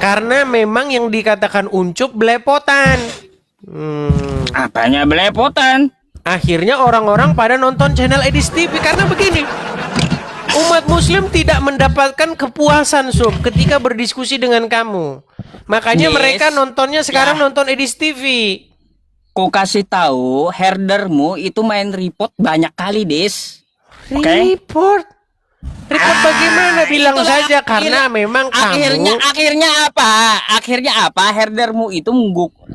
Karena memang yang dikatakan Uncup belepotan. Apanya belepotan? Akhirnya orang-orang pada nonton channel Edis TV karena begini. Umat muslim tidak mendapatkan kepuasan Sob ketika berdiskusi dengan kamu. Makanya mereka nontonnya sekarang nonton Edis TV. Ku kasih tahu, herdermu itu main report banyak kali, Des. Report? Report bagaimana? Bilang saja karena memang kamu. Akhirnya apa? Herdermu itu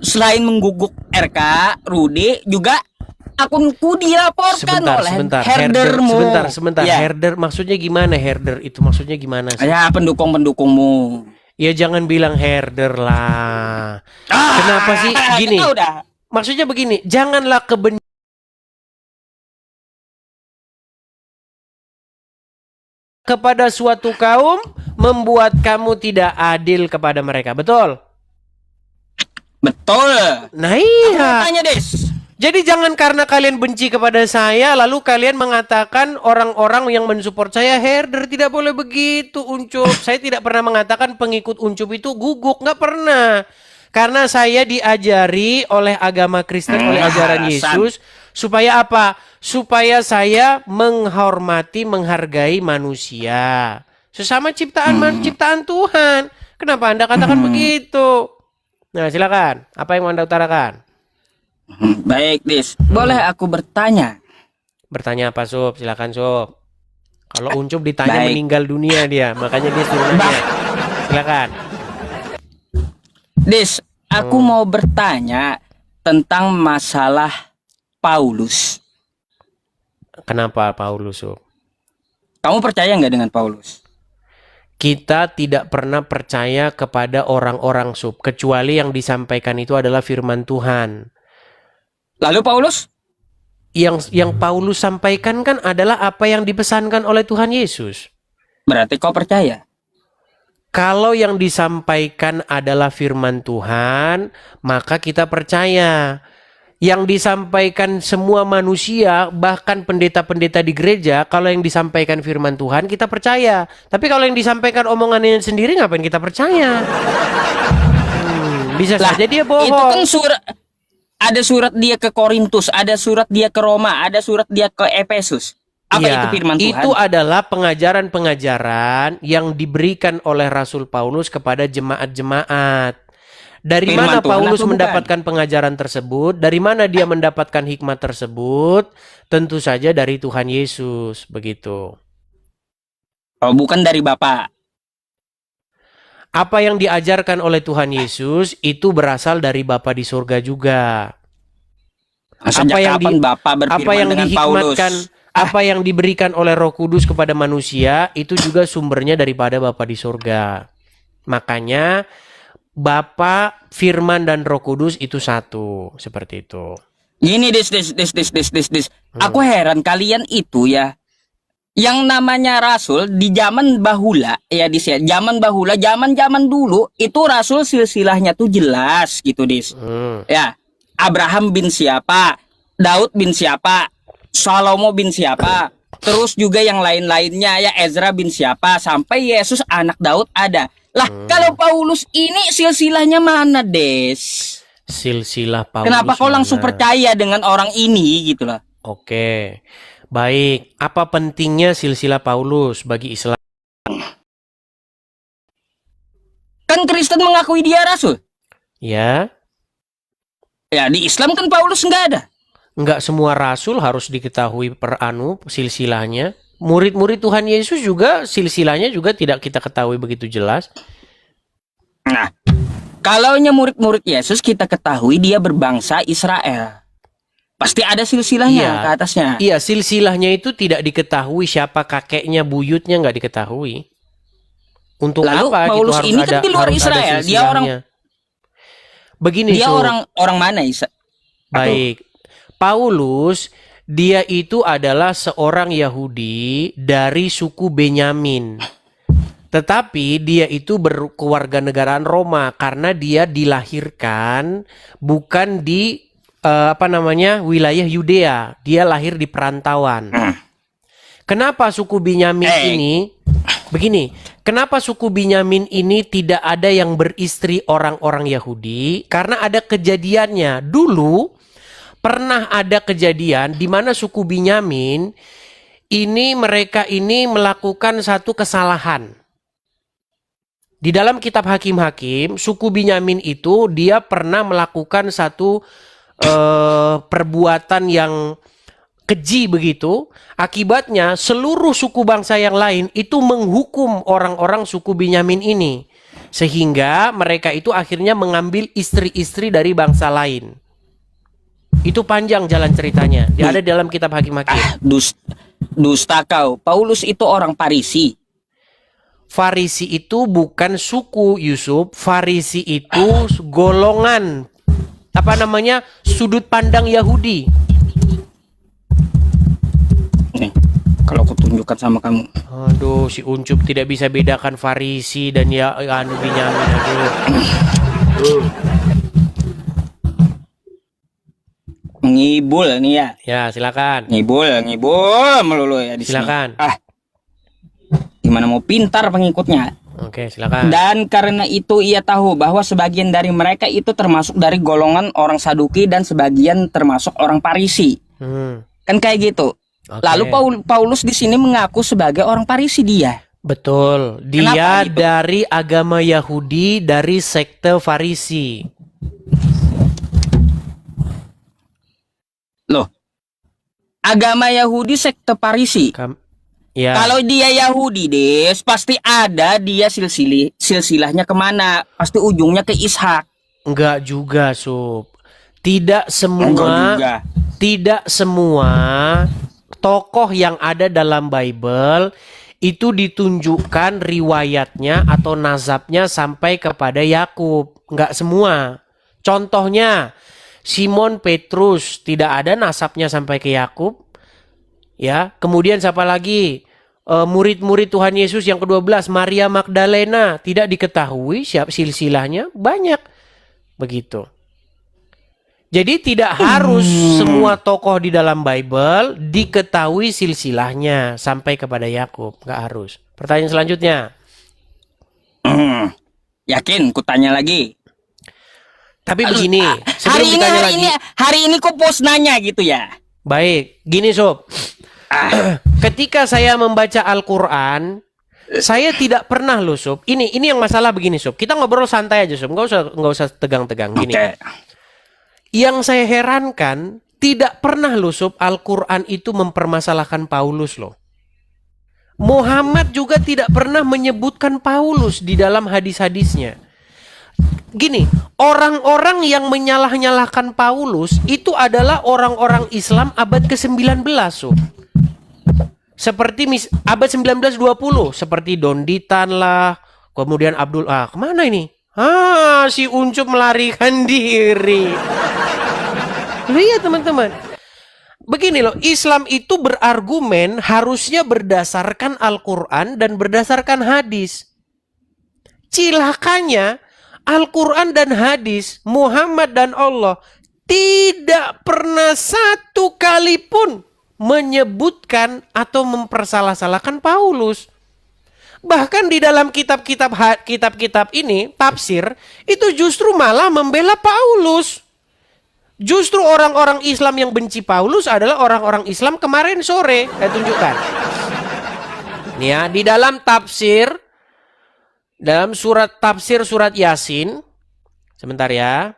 selain mengguguk RK, Rudy juga akunku dilaporkan oleh herdermu. Sebentar. Ya. Herder maksudnya gimana? Herder itu maksudnya gimana sih? Ya, pendukungmu. Ya jangan bilang herder lah. Kenapa sih gini? Maksudnya begini, janganlah kepada suatu kaum membuat kamu tidak adil kepada mereka. Betul? Betul. Nah iya. Tanya, Des. Jadi jangan karena kalian benci kepada saya lalu kalian mengatakan orang-orang yang mensupport saya herder. Tidak boleh begitu Uncup. Saya tidak pernah mengatakan pengikut Uncup itu guguk. Nggak pernah. Karena saya diajari oleh agama Kristen, oleh ajaran Yesus. Supaya apa? Supaya saya menghormati, menghargai manusia. Sesama ciptaan Tuhan. Kenapa Anda katakan begitu? Nah silakan. Apa yang mau Anda utarakan? Baik, Dis. Boleh aku bertanya? Bertanya apa, Sob? Silakan, Sob. Kalau Uncup ditanya meninggal dunia dia, makanya dia suruh nanya. Silakan. Dis, aku mau bertanya tentang masalah Paulus. Kenapa Paulus, Sob? Kamu percaya nggak dengan Paulus? Kita tidak pernah percaya kepada orang-orang, Sob, kecuali yang disampaikan itu adalah firman Tuhan. Lalu Paulus? Yang Paulus sampaikan kan adalah apa yang dipesankan oleh Tuhan Yesus. Berarti kau percaya? Kalau yang disampaikan adalah firman Tuhan, maka kita percaya. Yang disampaikan semua manusia, bahkan pendeta-pendeta di gereja, kalau yang disampaikan firman Tuhan, kita percaya. Tapi kalau yang disampaikan omongannya sendiri, ngapain kita percaya? Bisa saja dia bohong. Itu kan ada surat dia ke Korintus, ada surat dia ke Roma, ada surat dia ke Efesus. Apa itu firman Tuhan? Itu adalah pengajaran-pengajaran yang diberikan oleh Rasul Paulus kepada jemaat-jemaat. Dari mana Paulus mendapatkan pengajaran tersebut? Dari mana dia mendapatkan hikmat tersebut? Tentu saja dari Tuhan Yesus, begitu. Oh, bukan dari Bapak. Apa yang diajarkan oleh Tuhan Yesus itu berasal dari Bapa di surga juga. Apa yang dihikmatkan, apa yang diberikan oleh Roh Kudus kepada manusia itu juga sumbernya daripada Bapa di surga. Makanya Bapa, Firman dan Roh Kudus itu satu, seperti itu. Gini, Dis. Aku heran kalian itu ya. Yang namanya rasul di zaman bahula ya, Dis ya. Zaman bahula, zaman dulu itu rasul silsilahnya tuh jelas gitu, Dis. Ya, Abraham bin siapa, Daud bin siapa, Salomo bin siapa, terus juga yang lain-lainnya ya, Ezra bin siapa, sampai Yesus anak Daud ada. Lah, kalau Paulus ini silsilahnya mana, Des? Silsilah Paulus. Kenapa kau langsung percaya dengan orang ini gitu lah? Oke. Baik, apa pentingnya silsilah Paulus bagi Islam? Kan Kristen mengakui dia rasul. Ya. Ya, di Islam kan Paulus nggak ada. Nggak semua rasul harus diketahui silsilahnya. Murid-murid Tuhan Yesus juga silsilahnya juga tidak kita ketahui begitu jelas. Nah, kalau murid-murid Yesus kita ketahui dia berbangsa Israel. Pasti ada silsilahnya ke atasnya. Iya, silsilahnya itu tidak diketahui siapa kakeknya, buyutnya nggak diketahui. Untuk lalu apa Paulus gitu ini kan di luar Israel, dia orang begini. Dia orang mana, Isa? Baik. Paulus dia itu adalah seorang Yahudi dari suku Benyamin. Tetapi dia itu berkewarganegaraan Roma karena dia dilahirkan bukan di wilayah Yudea. Dia lahir di perantauan. Kenapa suku Benyamin ini Begini, kenapa suku Binyamin ini tidak ada yang beristri orang-orang Yahudi? Karena ada kejadiannya. Dulu pernah ada kejadian di mana suku Binyamin mereka ini melakukan satu kesalahan. Di dalam kitab Hakim-Hakim, suku Binyamin itu dia pernah melakukan satu perbuatan yang keji begitu. Akibatnya seluruh suku bangsa yang lain itu menghukum orang-orang suku Binyamin ini. Sehingga mereka itu akhirnya mengambil istri-istri dari bangsa lain. Itu panjang jalan ceritanya. Dia ada dalam kitab Hakim-Hakim. Dusta kau. Paulus itu orang Parisi. Farisi itu bukan suku, Yusuf. Farisi itu golongan, sudut pandang Yahudi. Nih, kalau aku tunjukkan sama kamu. Aduh, si Uncup tidak bisa bedakan Farisi dan Binyamin. Aduh. Ngibul nih ya. Ya, silakan. Ngibul melulu ya di sini. Silakan. Gimana mau pintar pengikutnya. Oke, silakan. Dan karena itu ia tahu bahwa sebagian dari mereka itu termasuk dari golongan orang Saduki dan sebagian termasuk orang Parisi. Kan kayak gitu. Oke. Lalu Paulus di sini mengaku sebagai orang Parisi dia. Betul. Dia dari agama Yahudi, dari sekte Farisi. Loh. Agama Yahudi sekte Parisi. Ya. Kalau dia Yahudi, Des, pasti ada dia silsilahnya kemana? Pasti ujungnya ke Ishak. Enggak juga, Sob. Tidak semua tokoh yang ada dalam Bible itu ditunjukkan riwayatnya atau nazabnya sampai kepada Yakub. Enggak semua. Contohnya, Simon Petrus tidak ada nasabnya sampai ke Yakub. Ya, kemudian siapa lagi? Murid-murid Tuhan Yesus yang ke-12, Maria Magdalena, tidak diketahui siapa silsilahnya, banyak. Begitu. Jadi tidak harus semua tokoh di dalam Bible diketahui silsilahnya sampai kepada Yakub, nggak harus. Pertanyaan selanjutnya. Yakin, kutanya lagi. Tapi begini, sebelum ditanya lagi. Hari ini kok pos nanya gitu ya? Baik, gini Sob. Ketika saya membaca Al-Quran, saya tidak pernah loh Sob. Ini yang masalah begini Sob. Kita ngobrol santai aja Sob. Nggak usah tegang-tegang gini. Okay. Yang saya herankan, tidak pernah loh Sob Al-Quran itu mempermasalahkan Paulus loh. Muhammad juga tidak pernah menyebutkan Paulus di dalam hadis-hadisnya. Gini, orang-orang yang menyalah-nyalahkan Paulus itu adalah orang-orang Islam abad ke-19 Sob. Seperti abad 19-20, seperti Donditan lah, kemudian kemana ini? Si Uncup melarikan diri. Lihat teman-teman. Begini loh, Islam itu berargumen harusnya berdasarkan Al-Quran dan berdasarkan hadis. Cilakanya, Al-Quran dan hadis, Muhammad dan Allah tidak pernah satu kali pun menyebutkan atau mempersalah-salahkan Paulus. Bahkan di dalam kitab-kitab ini, tafsir, itu justru malah membela Paulus. Justru orang-orang Islam yang benci Paulus adalah orang-orang Islam kemarin sore. Saya tunjukkan. Ya, di dalam tafsir, dalam tafsir surat Yasin, sebentar ya,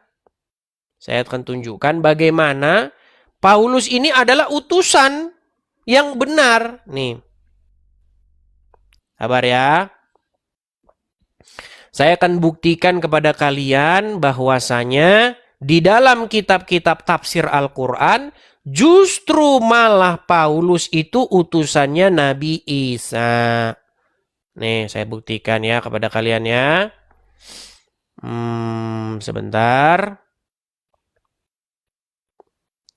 saya akan tunjukkan bagaimana Paulus ini adalah utusan yang benar. Nih. Sabar ya. Saya akan buktikan kepada kalian bahwasanya di dalam kitab-kitab tafsir Al-Quran justru malah Paulus itu utusannya Nabi Isa. Nih, saya buktikan ya kepada kalian ya. Sebentar.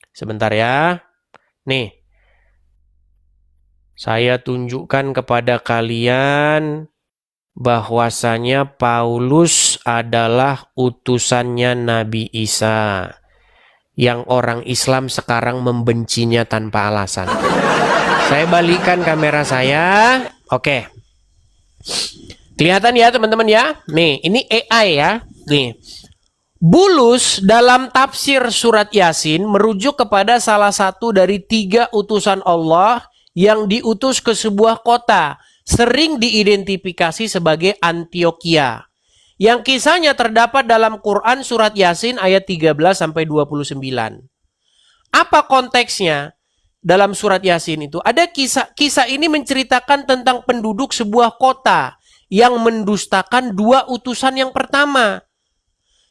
Sebentar ya. Nih. Saya tunjukkan kepada kalian bahwasanya Paulus adalah utusannya Nabi Isa. Yang orang Islam sekarang membencinya tanpa alasan. Saya balikan kamera saya. Oke. Kelihatan ya teman-teman ya. Nih, ini AI ya. Nih. Bulus dalam tafsir surat Yasin merujuk kepada salah satu dari 3 utusan Allah yang diutus ke sebuah kota, sering diidentifikasi sebagai Antioquia. Yang kisahnya terdapat dalam Quran surat Yasin ayat 13 sampai 29. Apa konteksnya dalam surat Yasin itu? Ada kisah ini menceritakan tentang penduduk sebuah kota yang mendustakan 2 utusan yang pertama.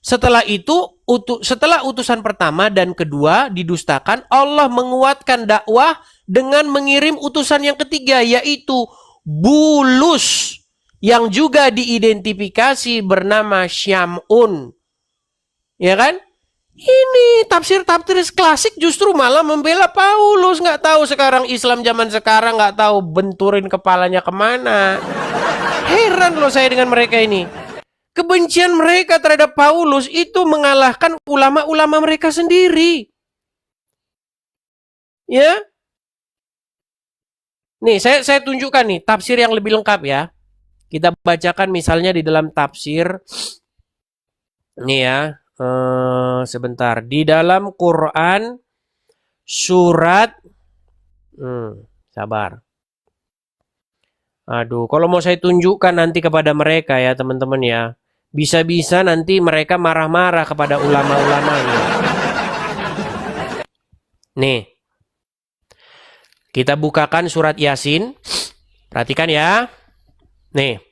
Setelah itu, setelah utusan pertama dan kedua didustakan, Allah menguatkan dakwah dengan mengirim utusan yang ketiga, yaitu Bulus, yang juga diidentifikasi bernama Syamun. Ya kan? Ini tafsir-tafsir klasik justru malah membela Paulus. Nggak tahu sekarang Islam zaman sekarang, nggak tahu benturin kepalanya kemana. Heran loh saya dengan mereka ini. Kebencian mereka terhadap Paulus itu mengalahkan ulama-ulama mereka sendiri. Ya. Nih, saya tunjukkan nih tafsir yang lebih lengkap ya. Kita bacakan misalnya di dalam tafsir. Nih ya, sebentar. Di dalam Quran surat sabar. Aduh, kalau mau saya tunjukkan nanti kepada mereka ya teman-teman ya. Bisa-bisa nanti mereka marah-marah kepada ulama-ulamanya. Nih. Kita bukakan surat Yasin. Perhatikan ya. Nih.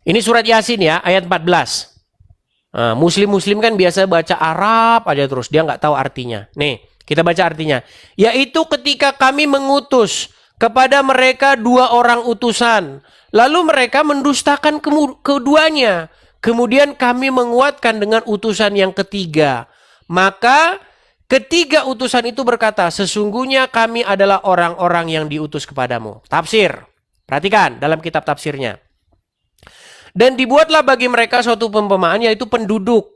Ini surat Yasin ya, ayat 14. Muslim-muslim kan biasa baca Arab aja terus. Dia nggak tahu artinya. Nih, kita baca artinya. Yaitu ketika kami mengutus kepada mereka 2 orang utusan. Lalu mereka mendustakan keduanya. Kemudian kami menguatkan dengan utusan yang ketiga. Maka ketiga utusan itu berkata, sesungguhnya kami adalah orang-orang yang diutus kepadamu. Tafsir. Perhatikan dalam kitab tafsirnya. Dan dibuatlah bagi mereka suatu perumpamaan, yaitu penduduk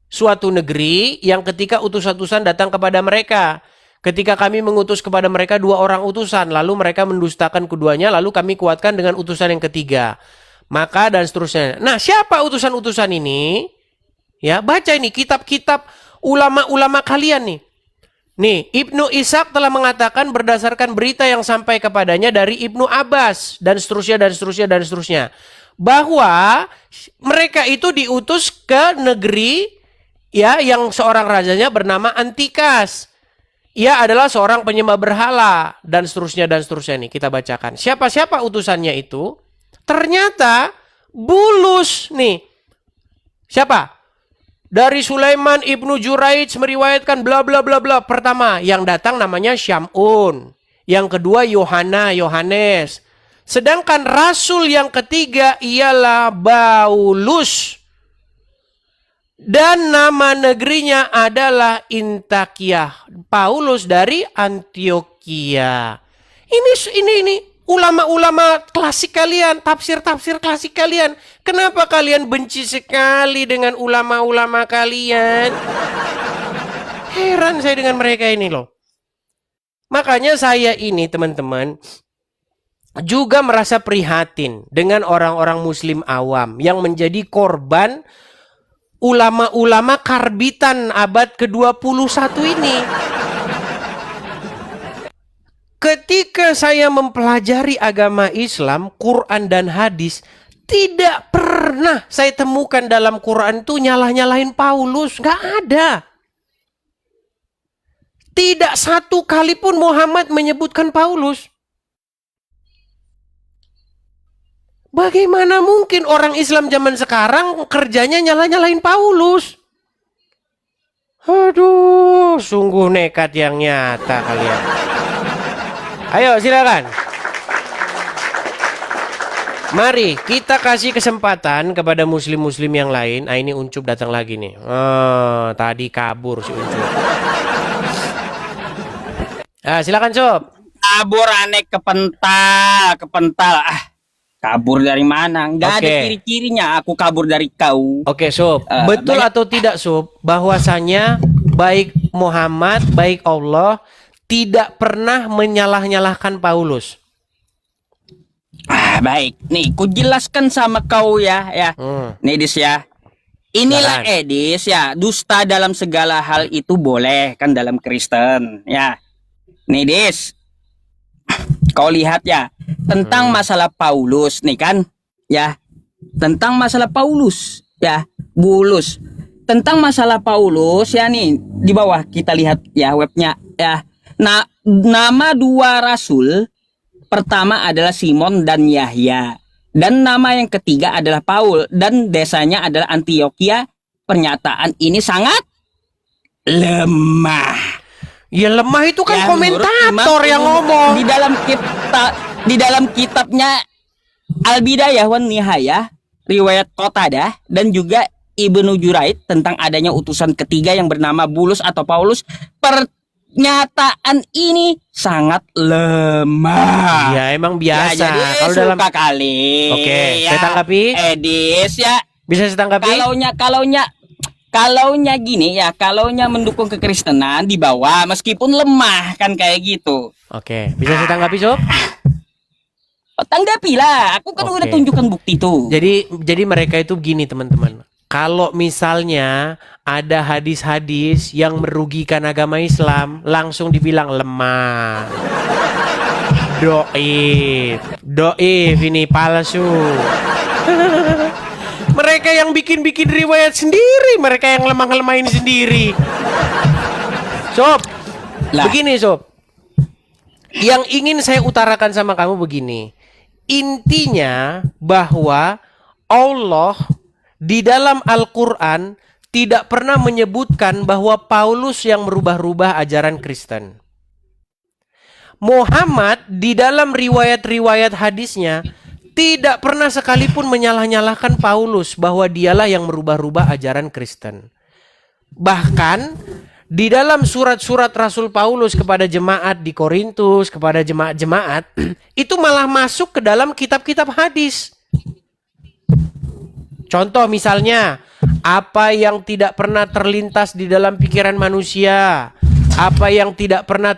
suatu negeri yang ketika utusan-utusan datang kepada mereka. Ketika kami mengutus kepada mereka 2 orang utusan, lalu mereka mendustakan keduanya, lalu kami kuatkan dengan utusan yang ketiga. Maka dan seterusnya. Nah, siapa utusan-utusan ini? Ya, baca ini kitab-kitab ulama-ulama kalian nih. Nih, Ibnu Ishaq telah mengatakan berdasarkan berita yang sampai kepadanya dari Ibnu Abbas dan seterusnya dan seterusnya dan seterusnya, bahwa mereka itu diutus ke negeri ya yang seorang rajanya bernama Antikas. Ia adalah seorang penyembah berhala dan seterusnya nih kita bacakan. Siapa-siapa utusannya itu? Ternyata Bulus nih. Siapa? Dari Sulaiman ibnu Juraij meriwayatkan bla bla bla bla. Pertama, yang datang namanya Syamun. Yang kedua Yohanes. Sedangkan rasul yang ketiga ialah Paulus. Dan nama negerinya adalah Intakiah. Paulus dari Antioquia. Ini ulama-ulama klasik kalian, tafsir-tafsir klasik kalian. Kenapa kalian benci sekali dengan ulama-ulama kalian? Heran saya dengan mereka ini loh. Makanya saya ini teman-teman juga merasa prihatin dengan orang-orang muslim awam yang menjadi korban ulama-ulama karbitan abad ke-21 ini. Ketika saya mempelajari agama Islam, Quran dan hadis, tidak pernah saya temukan dalam Quran itu nyalah-nyalahin Paulus. Nggak ada. Tidak satu kali pun Muhammad menyebutkan Paulus. Bagaimana mungkin orang Islam zaman sekarang kerjanya nyalah-nyalahin Paulus? Aduh, sungguh nekat yang nyata kalian. Ayo silakan. Mari kita kasih kesempatan kepada muslim-muslim yang lain. Ini Uncup datang lagi nih. Tadi kabur si Uncup. Silakan Sob. Kabur aneh kepental. Kabur dari mana? Nggak ada ciri-cirinya. Aku kabur dari kau. Oke, Sob. Betul atau tidak, Sob, bahwasanya baik Muhammad, baik Allah tidak pernah menyalah-nyalahkan Paulus? Baik. Nih, ku jelaskan sama kau ya. Nih, Dis ya. Inilah Silakan. Edis ya, dusta dalam segala hal itu boleh kan dalam Kristen ya. Nih Dis, kau lihat ya tentang masalah Paulus nih kan ya, tentang masalah Paulus ya, Bulus. Tentang masalah Paulus ya nih di bawah kita lihat ya webnya ya. Nah, nama dua rasul pertama adalah Simon dan Yahya. Dan nama yang ketiga adalah Paul dan desanya adalah Antioquia. Pernyataan ini sangat lemah. Ya lemah itu kan Ya, menurut komentator Imam yang Ibnu- ngomong. di dalam kitabnya Al-Bidayah wan Nihayah, riwayat Qatadah dan juga Ibnu Juraid tentang adanya utusan ketiga yang bernama Bulus atau Paulus, pernyataan ini sangat lemah. Ya emang biasa. Ya, jadi Kalau dalam suka kali. Oke, ya. saya tanggapi. Edis ya. Bisa saya tanggapi? Kalaunya gini ya, kalaunya mendukung kekristenan di bawah meskipun lemah kan kayak gitu. Oke, bisa saya tanggapi, Sob? Tanggapilah, aku kan udah Oke. tunjukkan bukti tuh. Jadi mereka itu begini, teman-teman. Kalau misalnya ada hadis-hadis yang merugikan agama Islam, langsung dibilang lemah. Doif ini palsu. Mereka yang bikin-bikin riwayat sendiri, mereka yang lemah-lemahin sendiri. Sob, Lah. begini Sob. Yang ingin saya utarakan sama kamu begini. Intinya bahwa Allah di dalam Al-Quran tidak pernah menyebutkan bahwa Paulus yang merubah-rubah ajaran Kristen. Muhammad di dalam riwayat-riwayat hadisnya tidak pernah sekalipun menyalah-nyalahkan Paulus bahwa dialah yang merubah-rubah ajaran Kristen. Bahkan di dalam surat-surat Rasul Paulus kepada jemaat di Korintus, kepada jemaat-jemaat, itu malah masuk ke dalam kitab-kitab hadis. Contoh misalnya, apa yang tidak pernah terlintas di dalam pikiran manusia, apa yang tidak pernah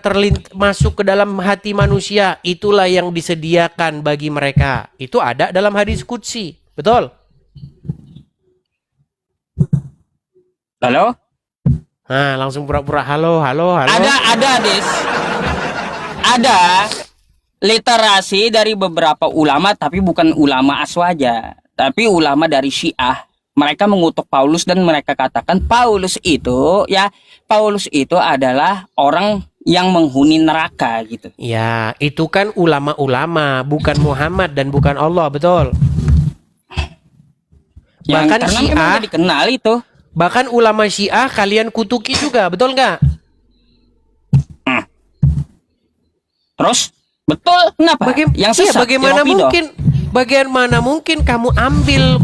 masuk ke dalam hati manusia, itulah yang disediakan bagi mereka. Itu ada dalam hadis qudsi. Betul? Halo? Nah, langsung pura-pura halo. Ada, Des. Ada literasi dari beberapa ulama, tapi bukan ulama aswaja, tapi ulama dari Syiah. Mereka mengutuk Paulus dan mereka katakan Paulus itu adalah orang yang menghuni neraka gitu. Ya, itu kan ulama-ulama, bukan Muhammad dan bukan Allah, betul? Bahkan Karena Syiah, memang udah dikenal itu. bahkan ulama Syiah kalian kutuki juga, betul nggak? Terus betul kenapa? Yang sesat, bagaimana Teopido. bagaimana mungkin kamu ambil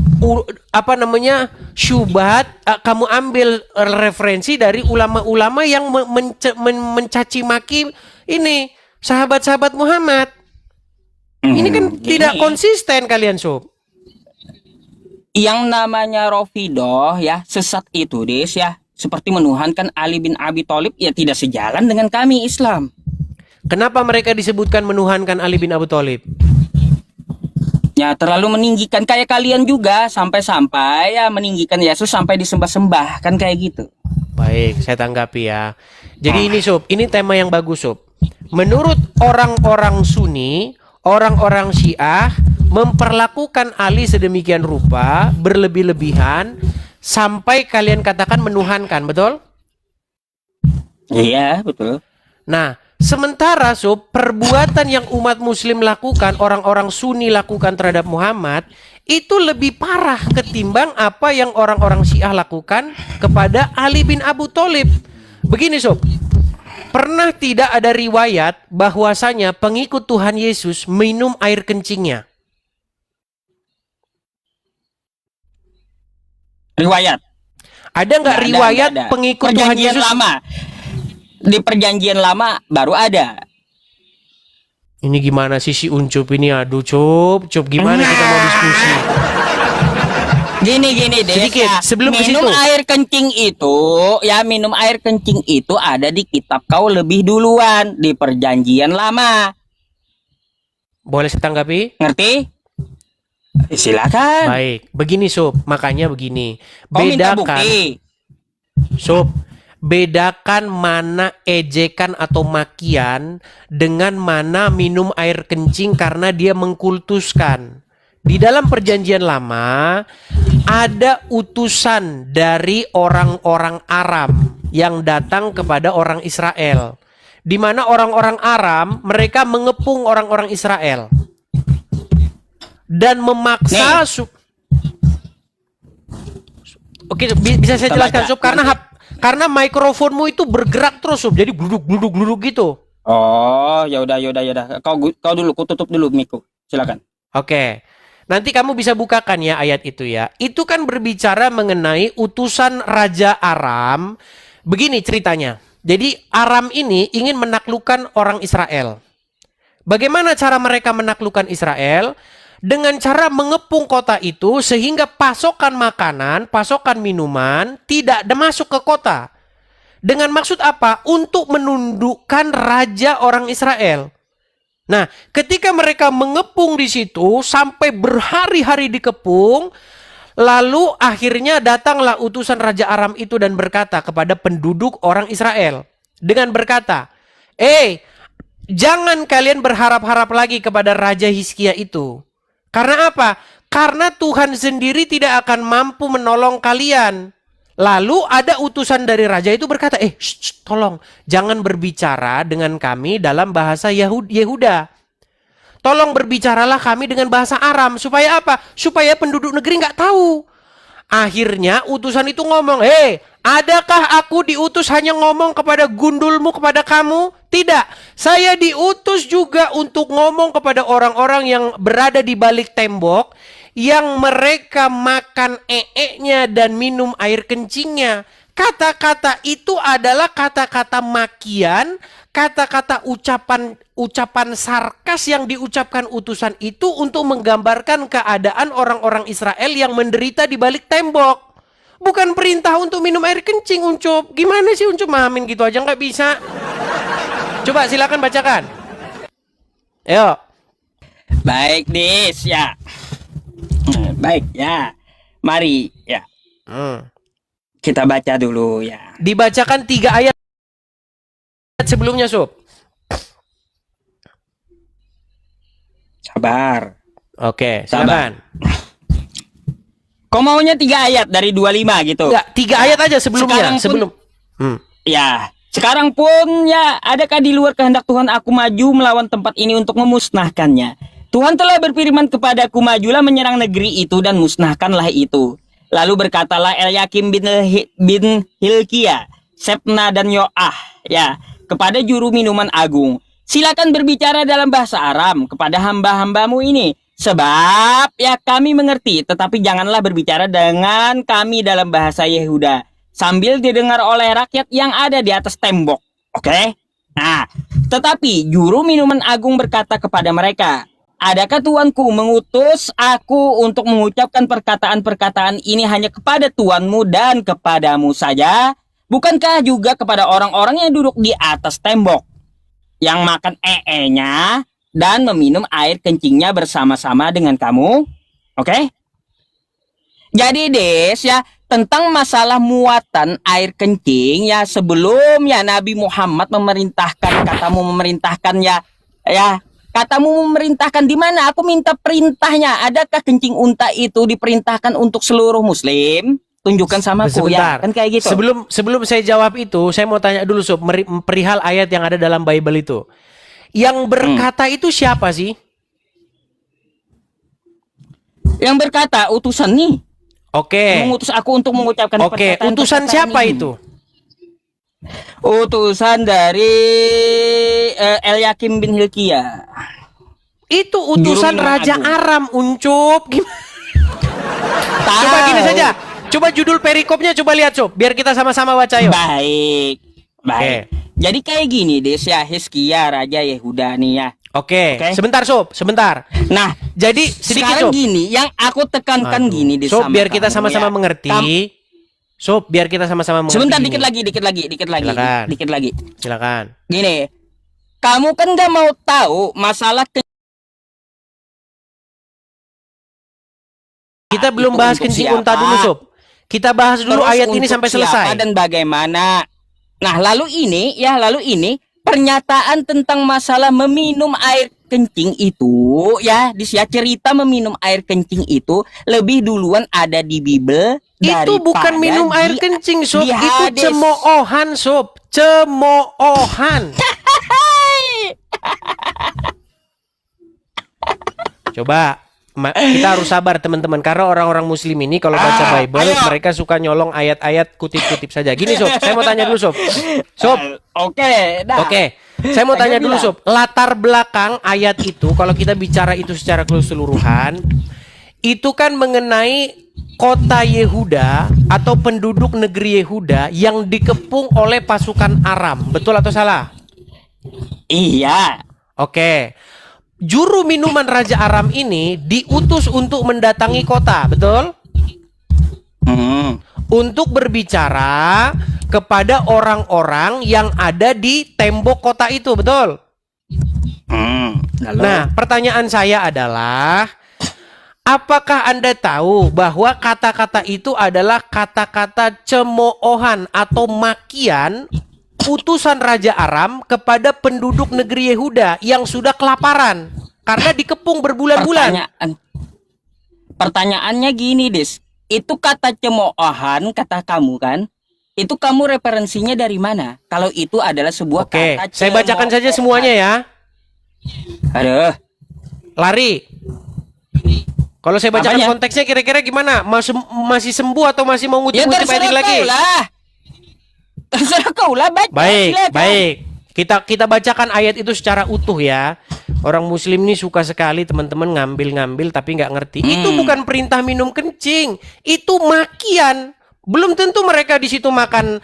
syubhat, kamu ambil referensi dari ulama-ulama yang mencaci maki ini sahabat-sahabat Muhammad. Ini kan tidak konsisten kalian, Sob. Yang namanya Rafidah ya, sesat itu Des ya, seperti menuhankan Ali bin Abi Thalib ya tidak sejalan dengan kami Islam. Kenapa mereka disebutkan menuhankan Ali bin Abi Thalib? Ya terlalu meninggikan kayak kalian juga, sampai-sampai ya meninggikan Yesus sampai disembah-sembah kan kayak gitu. Baik, saya tanggapi ya. Jadi ini Sob, ini tema yang bagus Sob. Menurut orang-orang Sunni, orang-orang Syiah memperlakukan Ali sedemikian rupa, berlebih-lebihan, sampai kalian katakan menuhankan, betul? Iya, betul. Nah, sementara Sob, perbuatan yang umat muslim lakukan, orang-orang Sunni lakukan terhadap Muhammad, itu lebih parah ketimbang apa yang orang-orang Syiah lakukan kepada Ali bin Abi Thalib. Begini Sob, pernah tidak ada riwayat bahwasanya pengikut Tuhan Yesus minum air kencingnya? Riwayat. Ada nggak Nggak riwayat ada. pengikut Tuhan Perjanjian Yesus? lama. Di perjanjian lama baru ada. Ini gimana sih si Uncup ini? Aduh Cup gimana kita mau diskusi? Gini Des, Sedikit, ya. sebelum ke minum situ. air kencing itu ya, minum air kencing itu ada di kitab kau lebih duluan di perjanjian lama. Boleh saya tanggapi? Ngerti? Silakan. Baik, begini Sob, makanya begini. Kau minta Bedakan, bukti. Sob, bedakan mana ejekan atau makian dengan mana minum air kencing karena dia mengkultuskan. Di dalam perjanjian lama ada utusan dari orang-orang Aram yang datang kepada orang Israel. Di mana orang-orang Aram mereka mengepung orang-orang Israel dan memaksa Oke, bisa saya jelaskan Sob karena mikrofonmu itu bergerak terus Sob. Jadi gluduk gitu. Oh, ya udah. Kau dulu, ku tutup dulu miku. Silakan. Oke. Nanti kamu bisa bukakan ya ayat itu ya. Itu kan berbicara mengenai utusan Raja Aram. Begini ceritanya. Jadi Aram ini ingin menaklukkan orang Israel. Bagaimana cara mereka menaklukkan Israel? Dengan cara mengepung kota itu sehingga pasokan makanan, pasokan minuman tidak masuk ke kota. Dengan maksud apa? Untuk menundukkan raja orang Israel. Nah, ketika mereka mengepung di situ sampai berhari-hari dikepung, lalu akhirnya datanglah utusan Raja Aram itu dan berkata kepada penduduk orang Israel dengan berkata, jangan kalian berharap-harap lagi kepada Raja Hizkia itu. Karena apa? Karena Tuhan sendiri tidak akan mampu menolong kalian. Lalu ada utusan dari raja itu berkata, tolong jangan berbicara dengan kami dalam bahasa Yehuda. Tolong berbicaralah kami dengan bahasa Aram. Supaya apa? Supaya penduduk negeri nggak tahu. Akhirnya utusan itu ngomong, adakah aku diutus hanya ngomong kepada gundulmu, kepada kamu? Tidak, saya diutus juga untuk ngomong kepada orang-orang yang berada di balik tembok, yang mereka makan ee-nya dan minum air kencingnya. Kata-kata itu adalah kata-kata makian, kata-kata ucapan sarkas yang diucapkan utusan itu untuk menggambarkan keadaan orang-orang Israel yang menderita di balik tembok. Bukan perintah untuk minum air kencing, Uncup. Gimana sih Uncup mahamin gitu aja nggak bisa? Coba silakan bacakan. Ayo. Baik, Dis, ya. Baik, ya. Mari, ya. Kita baca dulu, ya. Dibacakan 3 ayat sebelumnya, Sob. Sabar. Oke, silakan. Kau maunya 3 ayat dari 25 gitu? Enggak, 3 ayat aja sebelumnya. Ya, sekarang pun ya, adakah di luar kehendak Tuhan aku maju melawan tempat ini untuk memusnahkannya? Tuhan telah berfirman kepadaku, majulah menyerang negeri itu dan musnahkanlah itu. Lalu berkatalah Elyakim bin Hilkia, Sepna dan Yoah, ya, kepada juru minuman agung, silakan berbicara dalam bahasa Aram kepada hamba-hambamu ini. Sebab ya kami mengerti, tetapi janganlah berbicara dengan kami dalam bahasa Yehuda, sambil didengar oleh rakyat yang ada di atas tembok. Oke? Nah, tetapi juru minuman agung berkata kepada mereka, adakah tuanku mengutus aku untuk mengucapkan perkataan-perkataan ini hanya kepada tuanmu dan kepadamu saja? Bukankah juga kepada orang-orang yang duduk di atas tembok, yang makan ee-nya dan meminum air kencingnya bersama-sama dengan kamu? Oke? Jadi Des, ya, tentang masalah muatan air kencing, ya, sebelum ya Nabi Muhammad memerintahkan, katamu memerintahkan, ya katamu memerintahkan di mana? Aku minta perintahnya. Adakah kencing unta itu diperintahkan untuk seluruh muslim? Tunjukkan sama aku, ya. Kan kayak gitu. Sebelum saya jawab itu, saya mau tanya dulu Sob, perihal ayat yang ada dalam Bible itu. Yang berkata itu siapa sih? Yang berkata utusan nih. Oke. Mengutus aku untuk mengucapkan perkataan. Utusan siapa ini. itu? Utusan dari Elyakim bin Hilkia. Itu utusan Raja Aram, Uncup. Gimana? Coba gini saja. Coba judul perikopnya coba lihat, Sob, biar kita sama-sama baca yuk. Baik. Jadi kayak gini, Desya Hizkia Raja Yehuda nih ya. Oke. Sebentar, Sob, sebentar. Nah, jadi sedikit, sekarang Sob. Gini, yang aku tekankan gini di Sob, biar kita sama-sama mengerti. Sob, biar kita sama-sama mengerti. Sebentar, dikit lagi. Silakan. Gini, kamu kan gak mau tahu masalah Kita belum itu bahas untuk kencing siapa? unta dulu, Sob. Kita bahas dulu Terus ayat ini untuk sampai siapa selesai. dan bagaimana. Nah, lalu ini pernyataan tentang masalah meminum air kencing itu ya, cerita meminum air kencing itu lebih duluan ada di Bible Itu bukan daripada minum air kencing, Sob. di Itu hadis. cemoohan, Sob. Cemoohan. Coba kita harus sabar teman-teman, karena orang-orang muslim ini kalau baca Bible ayo. mereka suka nyolong ayat-ayat kutip-kutip saja. Gini, Sob, saya mau tanya dulu, Sob. Sob, Oke, dah. oke. Saya mau tanya Saya dulu, bilang. Sob. Latar belakang ayat itu, kalau kita bicara itu secara keseluruhan, itu kan mengenai kota Yehuda atau penduduk negeri Yehuda yang dikepung oleh pasukan Aram. Betul atau salah? Iya. Oke. Juru minuman Raja Aram ini diutus untuk mendatangi kota, betul? Untuk berbicara kepada orang-orang yang ada di tembok kota itu, betul? Lalu? Nah, pertanyaan saya adalah, apakah Anda tahu bahwa kata-kata itu adalah kata-kata cemoohan atau makian utusan Raja Aram kepada penduduk negeri Yehuda yang sudah kelaparan karena dikepung berbulan-bulan? Pertanyaannya gini, Des. Itu kata cemoohan, kata kamu kan? Itu kamu referensinya dari mana? Kalau itu adalah sebuah Oke, kata saya bacakan saja semuanya ya. Aduh. Lari. Kalau saya bacakan Apanya? konteksnya kira-kira gimana? Masih sembuh atau masih mau Ya ngutip-ngutip ayat ini lagi? terserah kau lah. Terserah kau lah, baca. Baik, silakan. baik. Kita bacakan ayat itu secara utuh ya. Orang muslim ini suka sekali teman-teman ngambil-ngambil tapi nggak ngerti. Itu bukan perintah minum kencing, itu makian. Belum tentu mereka di situ makan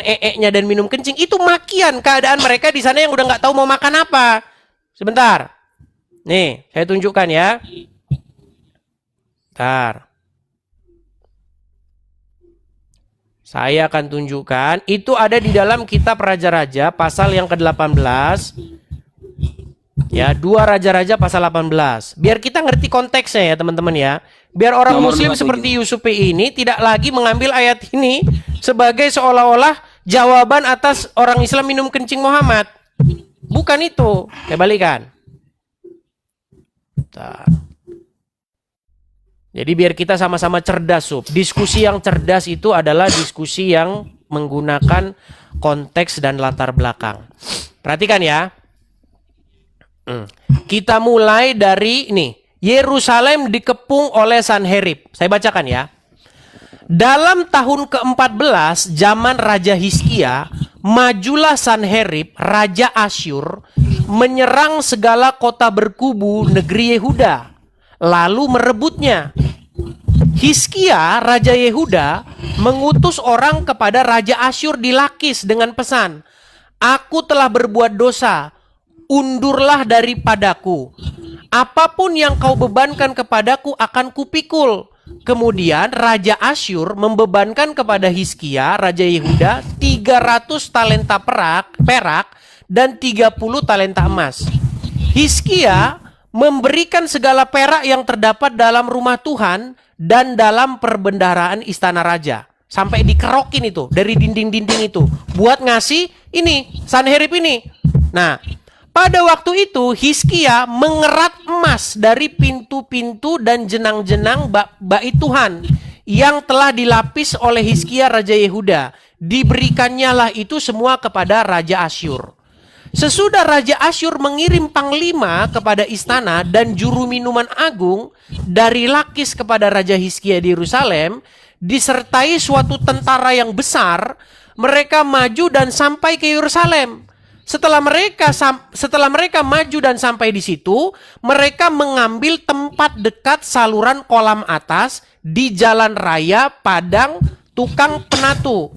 ee-nya dan minum kencing. Itu makian keadaan mereka di sana yang udah nggak tahu mau makan apa. Sebentar. Nih, saya tunjukkan ya. Bentar. Saya akan tunjukkan. Itu ada di dalam kitab Raja-Raja pasal yang ke-18. Ya, 2 Raja-Raja pasal 18. Biar kita ngerti konteksnya ya teman-teman ya. Biar orang Nomor muslim 27. seperti Yusuf ini tidak lagi mengambil ayat ini sebagai seolah-olah jawaban atas orang Islam minum kencing Muhammad. Bukan itu. Saya balikan. Bentar. Jadi biar kita sama-sama cerdas, Sob. Diskusi yang cerdas itu adalah diskusi yang menggunakan konteks dan latar belakang. Perhatikan ya. Kita mulai dari ini. Yerusalem dikepung oleh Sanherib. Saya bacakan ya. Dalam tahun ke-14 zaman Raja Hizkia, majulah Sanherib, Raja Asyur, menyerang segala kota berkubu negeri Yehuda, lalu merebutnya. Hizkia, Raja Yehuda, mengutus orang kepada Raja Asyur di Lakis dengan pesan, "Aku telah berbuat dosa, undurlah daripadaku. Apapun yang kau bebankan kepadaku akan kupikul." Kemudian Raja Asyur membebankan kepada Hizkia, Raja Yehuda, 300 talenta perak dan 30 talenta emas. Hizkia memberikan segala perak yang terdapat dalam rumah Tuhan dan dalam perbendaharaan istana raja. Sampai dikerokin itu dari dinding-dinding itu buat ngasih ini Sanherib ini. Nah, pada waktu itu Hizkia mengerat emas dari pintu-pintu dan jenang-jenang bait Tuhan yang telah dilapis oleh Hizkia Raja Yehuda. Diberikannya lah itu semua kepada Raja Asyur. Sesudah Raja Asyur mengirim panglima kepada istana dan juru minuman agung dari Lakis kepada Raja Hizkia di Yerusalem, disertai suatu tentara yang besar, mereka maju dan sampai ke Yerusalem. Setelah mereka maju dan sampai di situ, mereka mengambil tempat dekat saluran kolam atas di jalan raya padang tukang penatu.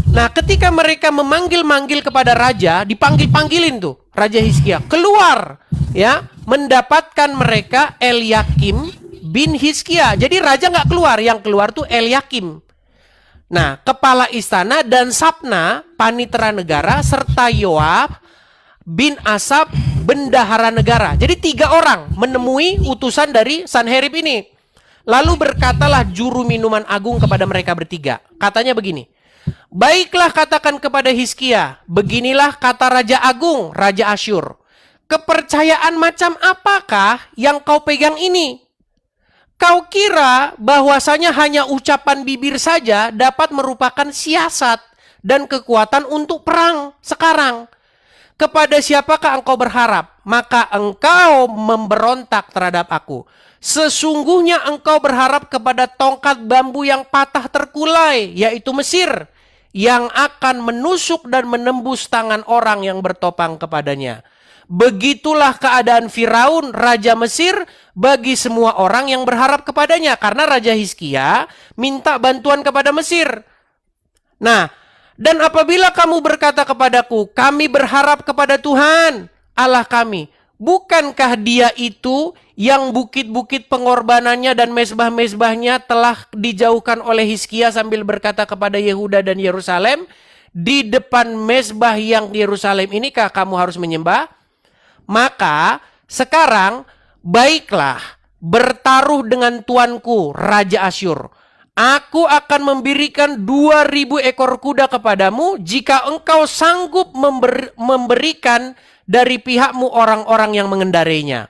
Nah, ketika mereka memanggil-manggil kepada raja, dipanggil-panggilin tuh Raja Hizkia keluar, ya, mendapatkan mereka Eliakim bin Hizkia. Jadi raja nggak keluar, yang keluar tuh Eliakim. Nah, kepala istana dan Sabna, panitera negara, serta Yoab bin Asap, bendahara negara. Jadi 3 orang menemui utusan dari Sanherib ini. Lalu berkatalah juru minuman agung kepada mereka bertiga. Katanya begini, baiklah katakan kepada Hizkia, beginilah kata Raja Agung, Raja Asyur. Kepercayaan macam apakah yang kau pegang ini? Kau kira bahwasanya hanya ucapan bibir saja dapat merupakan siasat dan kekuatan untuk perang sekarang? Kepada siapakah engkau berharap? Maka engkau memberontak terhadap aku. Sesungguhnya engkau berharap kepada tongkat bambu yang patah terkulai, yaitu Mesir, yang akan menusuk dan menembus tangan orang yang bertopang kepadanya. Begitulah keadaan Firaun, Raja Mesir, bagi semua orang yang berharap kepadanya. Karena Raja Hizkia minta bantuan kepada Mesir. Nah, dan apabila kamu berkata kepadaku, kami berharap kepada Tuhan, Allah kami. Bukankah dia itu yang bukit-bukit pengorbanannya dan mezbah-mezbahnya telah dijauhkan oleh Hizkia sambil berkata kepada Yehuda dan Yerusalem, di depan mezbah yang di Yerusalem inikah kamu harus menyembah? Maka sekarang baiklah bertaruh dengan tuanku Raja Asyur. Aku akan memberikan 2.000 ekor kuda kepadamu jika engkau sanggup memberikan dari pihakmu orang-orang yang mengendarainya.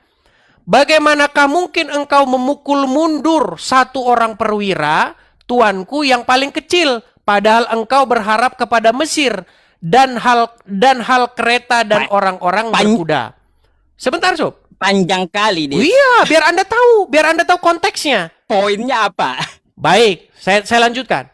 Bagaimanakah mungkin engkau memukul mundur satu orang perwira, tuanku yang paling kecil, padahal engkau berharap kepada Mesir dan hal kereta dan orang-orang berkuda. Sebentar, Sob. Panjang kali deh. Oh, iya, biar Anda tahu konteksnya. Poinnya apa? Baik, saya lanjutkan.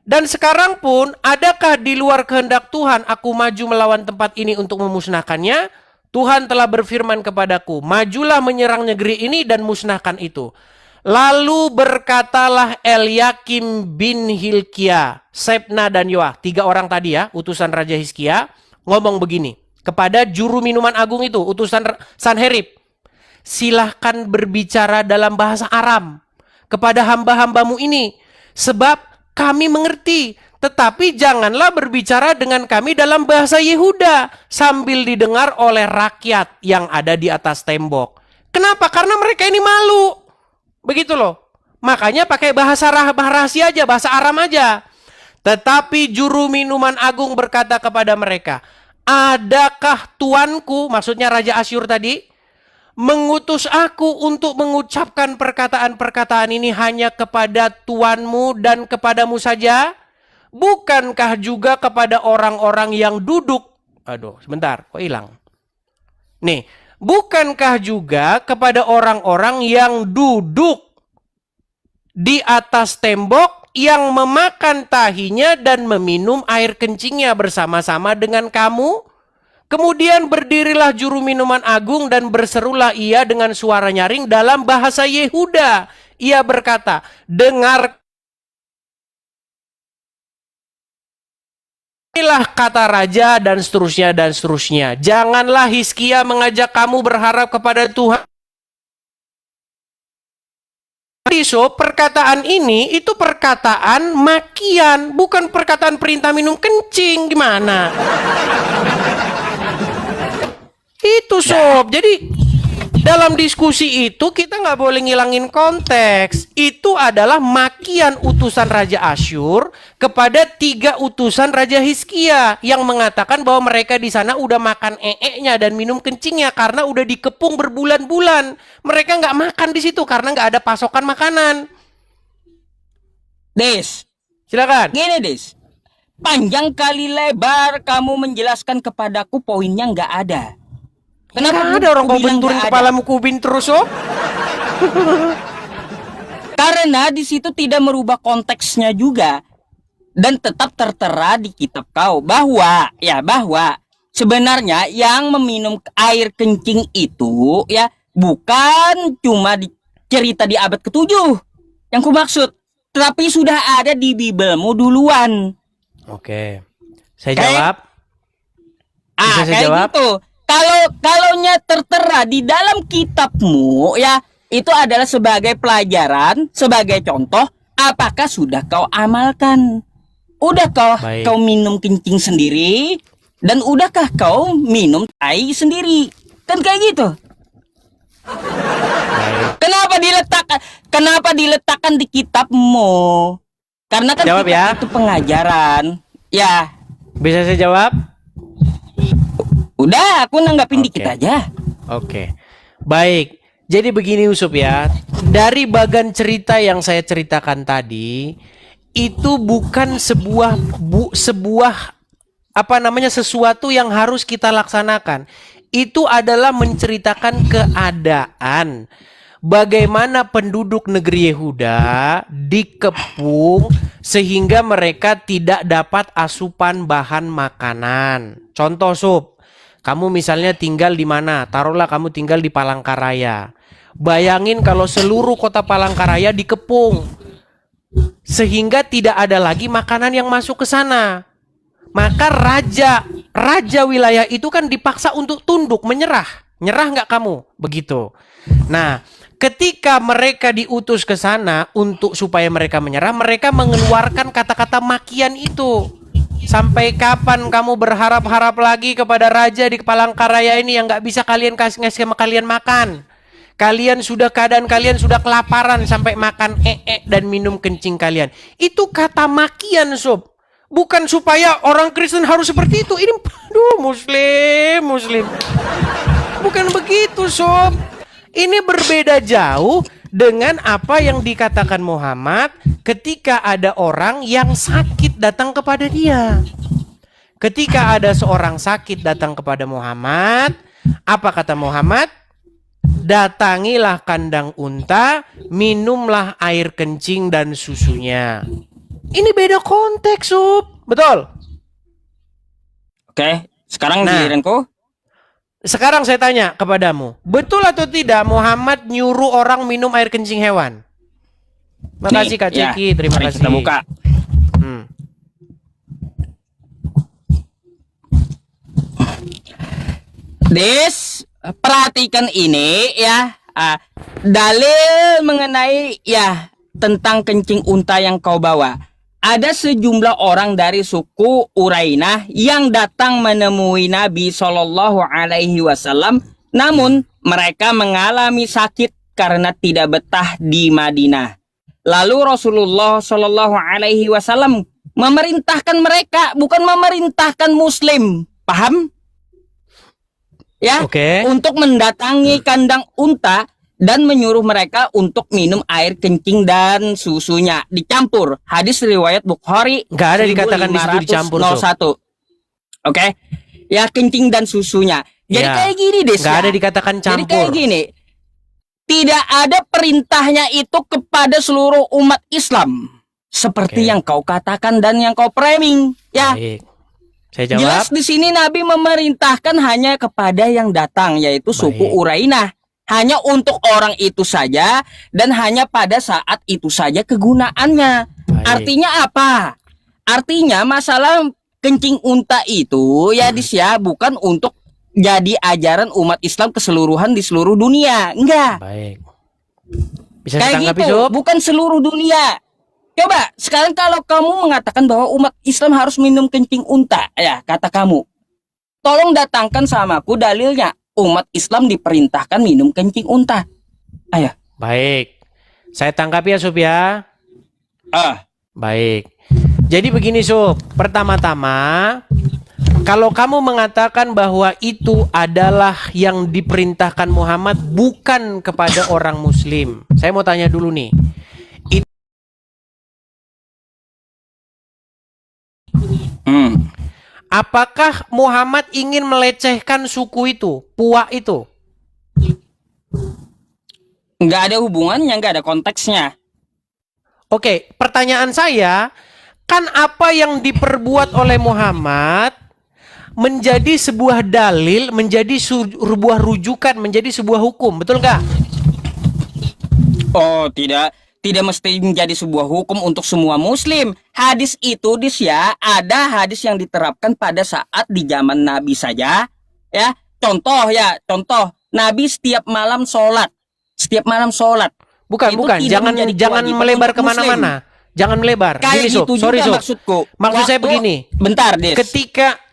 Dan sekarang pun, adakah di luar kehendak Tuhan aku maju melawan tempat ini untuk memusnahkannya? Tuhan telah berfirman kepadaku, majulah menyerang negeri ini dan musnahkan itu. Lalu berkatalah Eliakim bin Hilkia, Sebna dan Yoah, 3 orang tadi ya, utusan Raja Hizkia, ngomong begini kepada juru minuman agung itu, utusan Sanherib. Silahkan berbicara dalam bahasa Aram kepada hamba-hambamu ini, sebab kami mengerti. Tetapi janganlah berbicara dengan kami dalam bahasa Yehuda sambil didengar oleh rakyat yang ada di atas tembok. Kenapa? Karena mereka ini malu. Begitu loh. Makanya pakai bahasa rahasia aja, bahasa Aram aja. Tetapi juru minuman agung berkata kepada mereka, adakah tuanku, maksudnya Raja Asyur tadi, mengutus aku untuk mengucapkan perkataan-perkataan ini hanya kepada tuanmu dan kepadamu saja? Bukankah juga kepada orang-orang yang duduk? Aduh, sebentar, kok hilang? Nih, bukankah juga kepada orang-orang yang duduk di atas tembok yang memakan tahinya dan meminum air kencingnya bersama-sama dengan kamu? Kemudian berdirilah juru minuman agung dan berserulah ia dengan suara nyaring dalam bahasa Yehuda. Ia berkata, dengar inilah kata raja dan seterusnya dan seterusnya. Janganlah Hizkia mengajak kamu berharap kepada Tuhan. So, perkataan ini itu perkataan makian, bukan perkataan perintah minum kencing. Gimana? Itu Sob. Jadi dalam diskusi itu kita nggak boleh ngilangin konteks. Itu adalah makian utusan Raja Asyur kepada 3 utusan Raja Hizkia yang mengatakan bahwa mereka di sana udah makan nya dan minum kencingnya karena udah dikepung berbulan-bulan. Mereka nggak makan di situ karena nggak ada pasokan makanan. Des, Silakan. gini Des. Panjang kali lebar kamu menjelaskan kepadaku poinnya nggak ada. Kenapa Kenapa ada orang kau bilang benturin nggak ada? kepalamu kubin terus, Sob? Karena di situ tidak merubah konteksnya juga dan tetap tertera di kitab kau bahwa sebenarnya yang meminum air kencing itu ya bukan cuma cerita di abad ke-7 yang ku maksud, tetapi sudah ada di Bibelmu duluan. Oke. Saya jawab. Bisa saya Kayak jawab? gitu. Kalaunya tertera di dalam kitabmu ya, itu adalah sebagai pelajaran, sebagai contoh, apakah sudah kau amalkan? Udahkah Baik. kau minum kencing sendiri? Dan udahkah kau minum tai sendiri? Kan kayak gitu. Baik. Kenapa diletakkan di kitabmu? Karena kan Jawab kitab ya. itu pengajaran. Ya, Bisa saya jawab? udah aku nanggapin Oke. dikit aja. Oke. Baik. Jadi begini Yusuf ya. Dari bagan cerita yang saya ceritakan tadi, itu bukan sebuah apa namanya sesuatu yang harus kita laksanakan. Itu adalah menceritakan keadaan bagaimana penduduk negeri Yehuda dikepung sehingga mereka tidak dapat asupan bahan makanan. Contoh Sob, kamu misalnya tinggal di mana? Taruhlah kamu tinggal di Palangkaraya. Bayangin kalau seluruh kota Palangkaraya dikepung sehingga tidak ada lagi makanan yang masuk ke sana. Maka raja wilayah itu kan dipaksa untuk tunduk, menyerah. Nyerah nggak kamu? Begitu. Nah, ketika mereka diutus ke sana untuk supaya mereka menyerah, mereka mengeluarkan kata-kata makian itu. Sampai kapan kamu berharap-harap lagi kepada raja di Palangkaraya ini yang nggak bisa kalian ngasih sama kalian makan? Keadaan kalian sudah kelaparan sampai makan dan minum kencing kalian. Itu kata makian, Sob. Bukan supaya orang Kristen harus seperti itu. Ini aduh muslim. Bukan begitu, Sob. Ini berbeda jauh dengan apa yang dikatakan Muhammad ketika ada orang yang sakit datang kepada dia. Ketika ada seorang sakit datang kepada Muhammad, apa kata Muhammad? Datangilah kandang unta, minumlah air kencing dan susunya. Ini beda konteks, Sob. Betul? Oke, sekarang Nah. giliranku. Sekarang saya tanya kepadamu, betul atau tidak Muhammad nyuruh orang minum air kencing hewan? Makasih Nih, Kak ya, Ciki, terima mari kasih. kita buka. Hmm. Des, perhatikan ini ya. Dalil mengenai ya tentang kencing unta yang kau bawa. Ada sejumlah orang dari suku Urainah yang datang menemui Nabi Shallallahu Alaihi Wasallam. Namun mereka mengalami sakit karena tidak betah di Madinah. Lalu Rasulullah Shallallahu Alaihi Wasallam memerintahkan mereka, bukan memerintahkan Muslim, paham? Ya, Oke. untuk mendatangi kandang unta dan menyuruh mereka untuk minum air kencing dan susunya dicampur. Hadis riwayat Bukhari. Nggak ada dikatakan di situ dicampur, Sob. 1501. Oke. Ya, kencing dan susunya. Jadi Ya. kayak gini deh. Nggak ada dikatakan Jadi campur. kayak gini. Tidak ada perintahnya itu kepada seluruh umat Islam. Seperti Oke. yang kau katakan dan yang kau framing. Ya. Baik. Saya jawab. Jelas di sini Nabi memerintahkan hanya kepada yang datang, yaitu suku Baik. Urainah. Hanya untuk orang itu saja dan hanya pada saat itu saja kegunaannya. Baik. Artinya apa? Artinya masalah kencing unta itu ya bukan untuk jadi ajaran umat Islam keseluruhan di seluruh dunia. Enggak. Baik. Bisa Kayak ditanggapi, gitu, Sob? bukan seluruh dunia. Coba sekarang kalau kamu mengatakan bahwa umat Islam harus minum kencing unta, ya kata kamu, tolong datangkan samaku dalilnya. Umat Islam diperintahkan minum kencing unta. Ayo. Baik. Saya tanggapi ya, Sob ya. Baik. Jadi begini, Sob. Pertama-tama, kalau kamu mengatakan bahwa itu adalah yang diperintahkan Muhammad bukan kepada orang Muslim. Saya mau tanya dulu nih. Apakah Muhammad ingin melecehkan suku itu, Puak itu? Nggak ada hubungannya, nggak ada konteksnya. Oke, pertanyaan saya, kan apa yang diperbuat oleh Muhammad menjadi sebuah dalil, menjadi sebuah rujukan, menjadi sebuah hukum, betul nggak? Oh, tidak mesti menjadi sebuah hukum untuk semua muslim. Hadis itu ada hadis yang diterapkan pada saat di zaman Nabi saja. Ya, contoh Nabi setiap malam sholat. Bukan, Itu bukan. tidak menjadi Jangan kewajiban melebar untuk kemana-mana. Jangan melebar. Kayak Gini, Sob. gitu Sorry, juga Sob. maksudku. Maksud saya begini. Bentar, Des.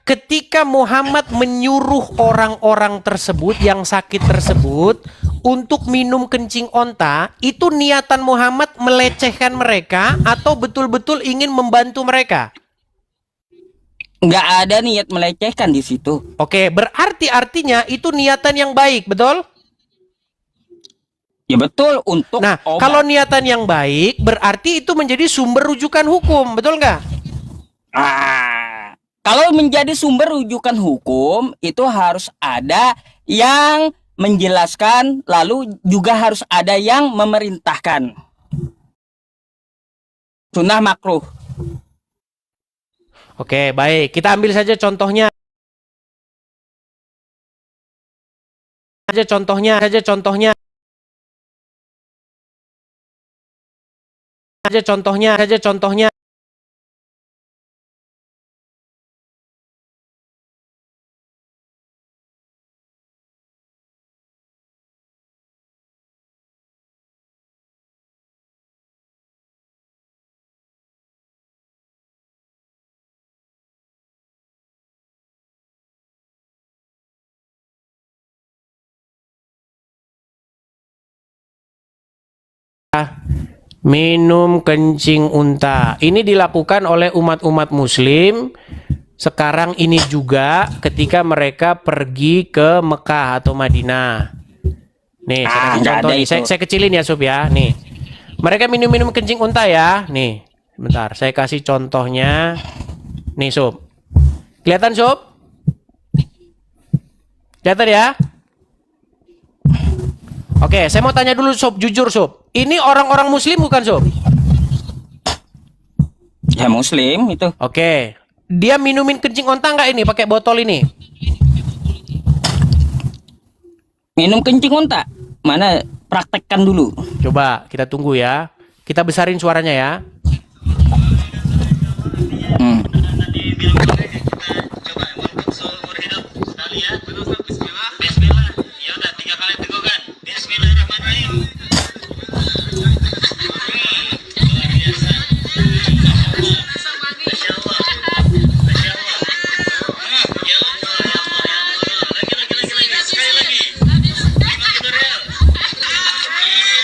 Ketika Muhammad menyuruh orang-orang tersebut yang sakit tersebut untuk minum kencing onta, itu niatan Muhammad melecehkan mereka atau betul-betul ingin membantu mereka? Nggak ada niat melecehkan di situ. Oke, berarti artinya itu niatan yang baik, betul? Ya betul, untuk Nah, obat. kalau niatan yang baik, berarti itu menjadi sumber rujukan hukum, betul nggak? Kalau menjadi sumber rujukan hukum, itu harus ada yang menjelaskan, lalu juga harus ada yang memerintahkan. Sunnah makruh. Oke, baik. Kita ambil saja contohnya. Saja contohnya. Saja contohnya. Saja contohnya. Saja contohnya. Minum kencing unta. Ini dilakukan oleh umat-umat muslim sekarang ini juga ketika mereka pergi ke Mekah atau Madinah. Nih, saya kasih nggak contoh ada nih. itu. Saya kecilin ya, Sob ya. Nih. Mereka minum-minum kencing unta ya. Nih, bentar. Saya kasih contohnya. Nih, Sob. Kelihatan, Sob? Kelihatan ya? Oke, saya mau tanya dulu, Sob. Jujur, Sob. Ini orang-orang muslim bukan, Sob? Ya muslim itu. Oke. Dia minumin kencing onta nggak ini pakai botol ini? Minum kencing unta. Mana praktekkan dulu. Coba kita tunggu ya. Kita besarin suaranya ya. Hmm.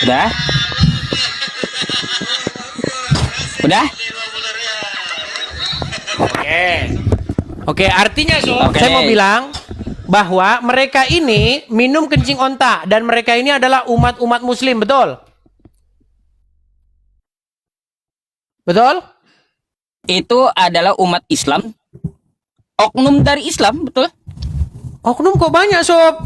Udah? Udah? Oke. Oke, artinya Sob, Oke. saya mau bilang bahwa mereka ini minum kencing onta dan mereka ini adalah umat-umat muslim, betul? Betul? Itu adalah umat Islam. Oknum dari Islam, betul? Oknum kok banyak, Sob?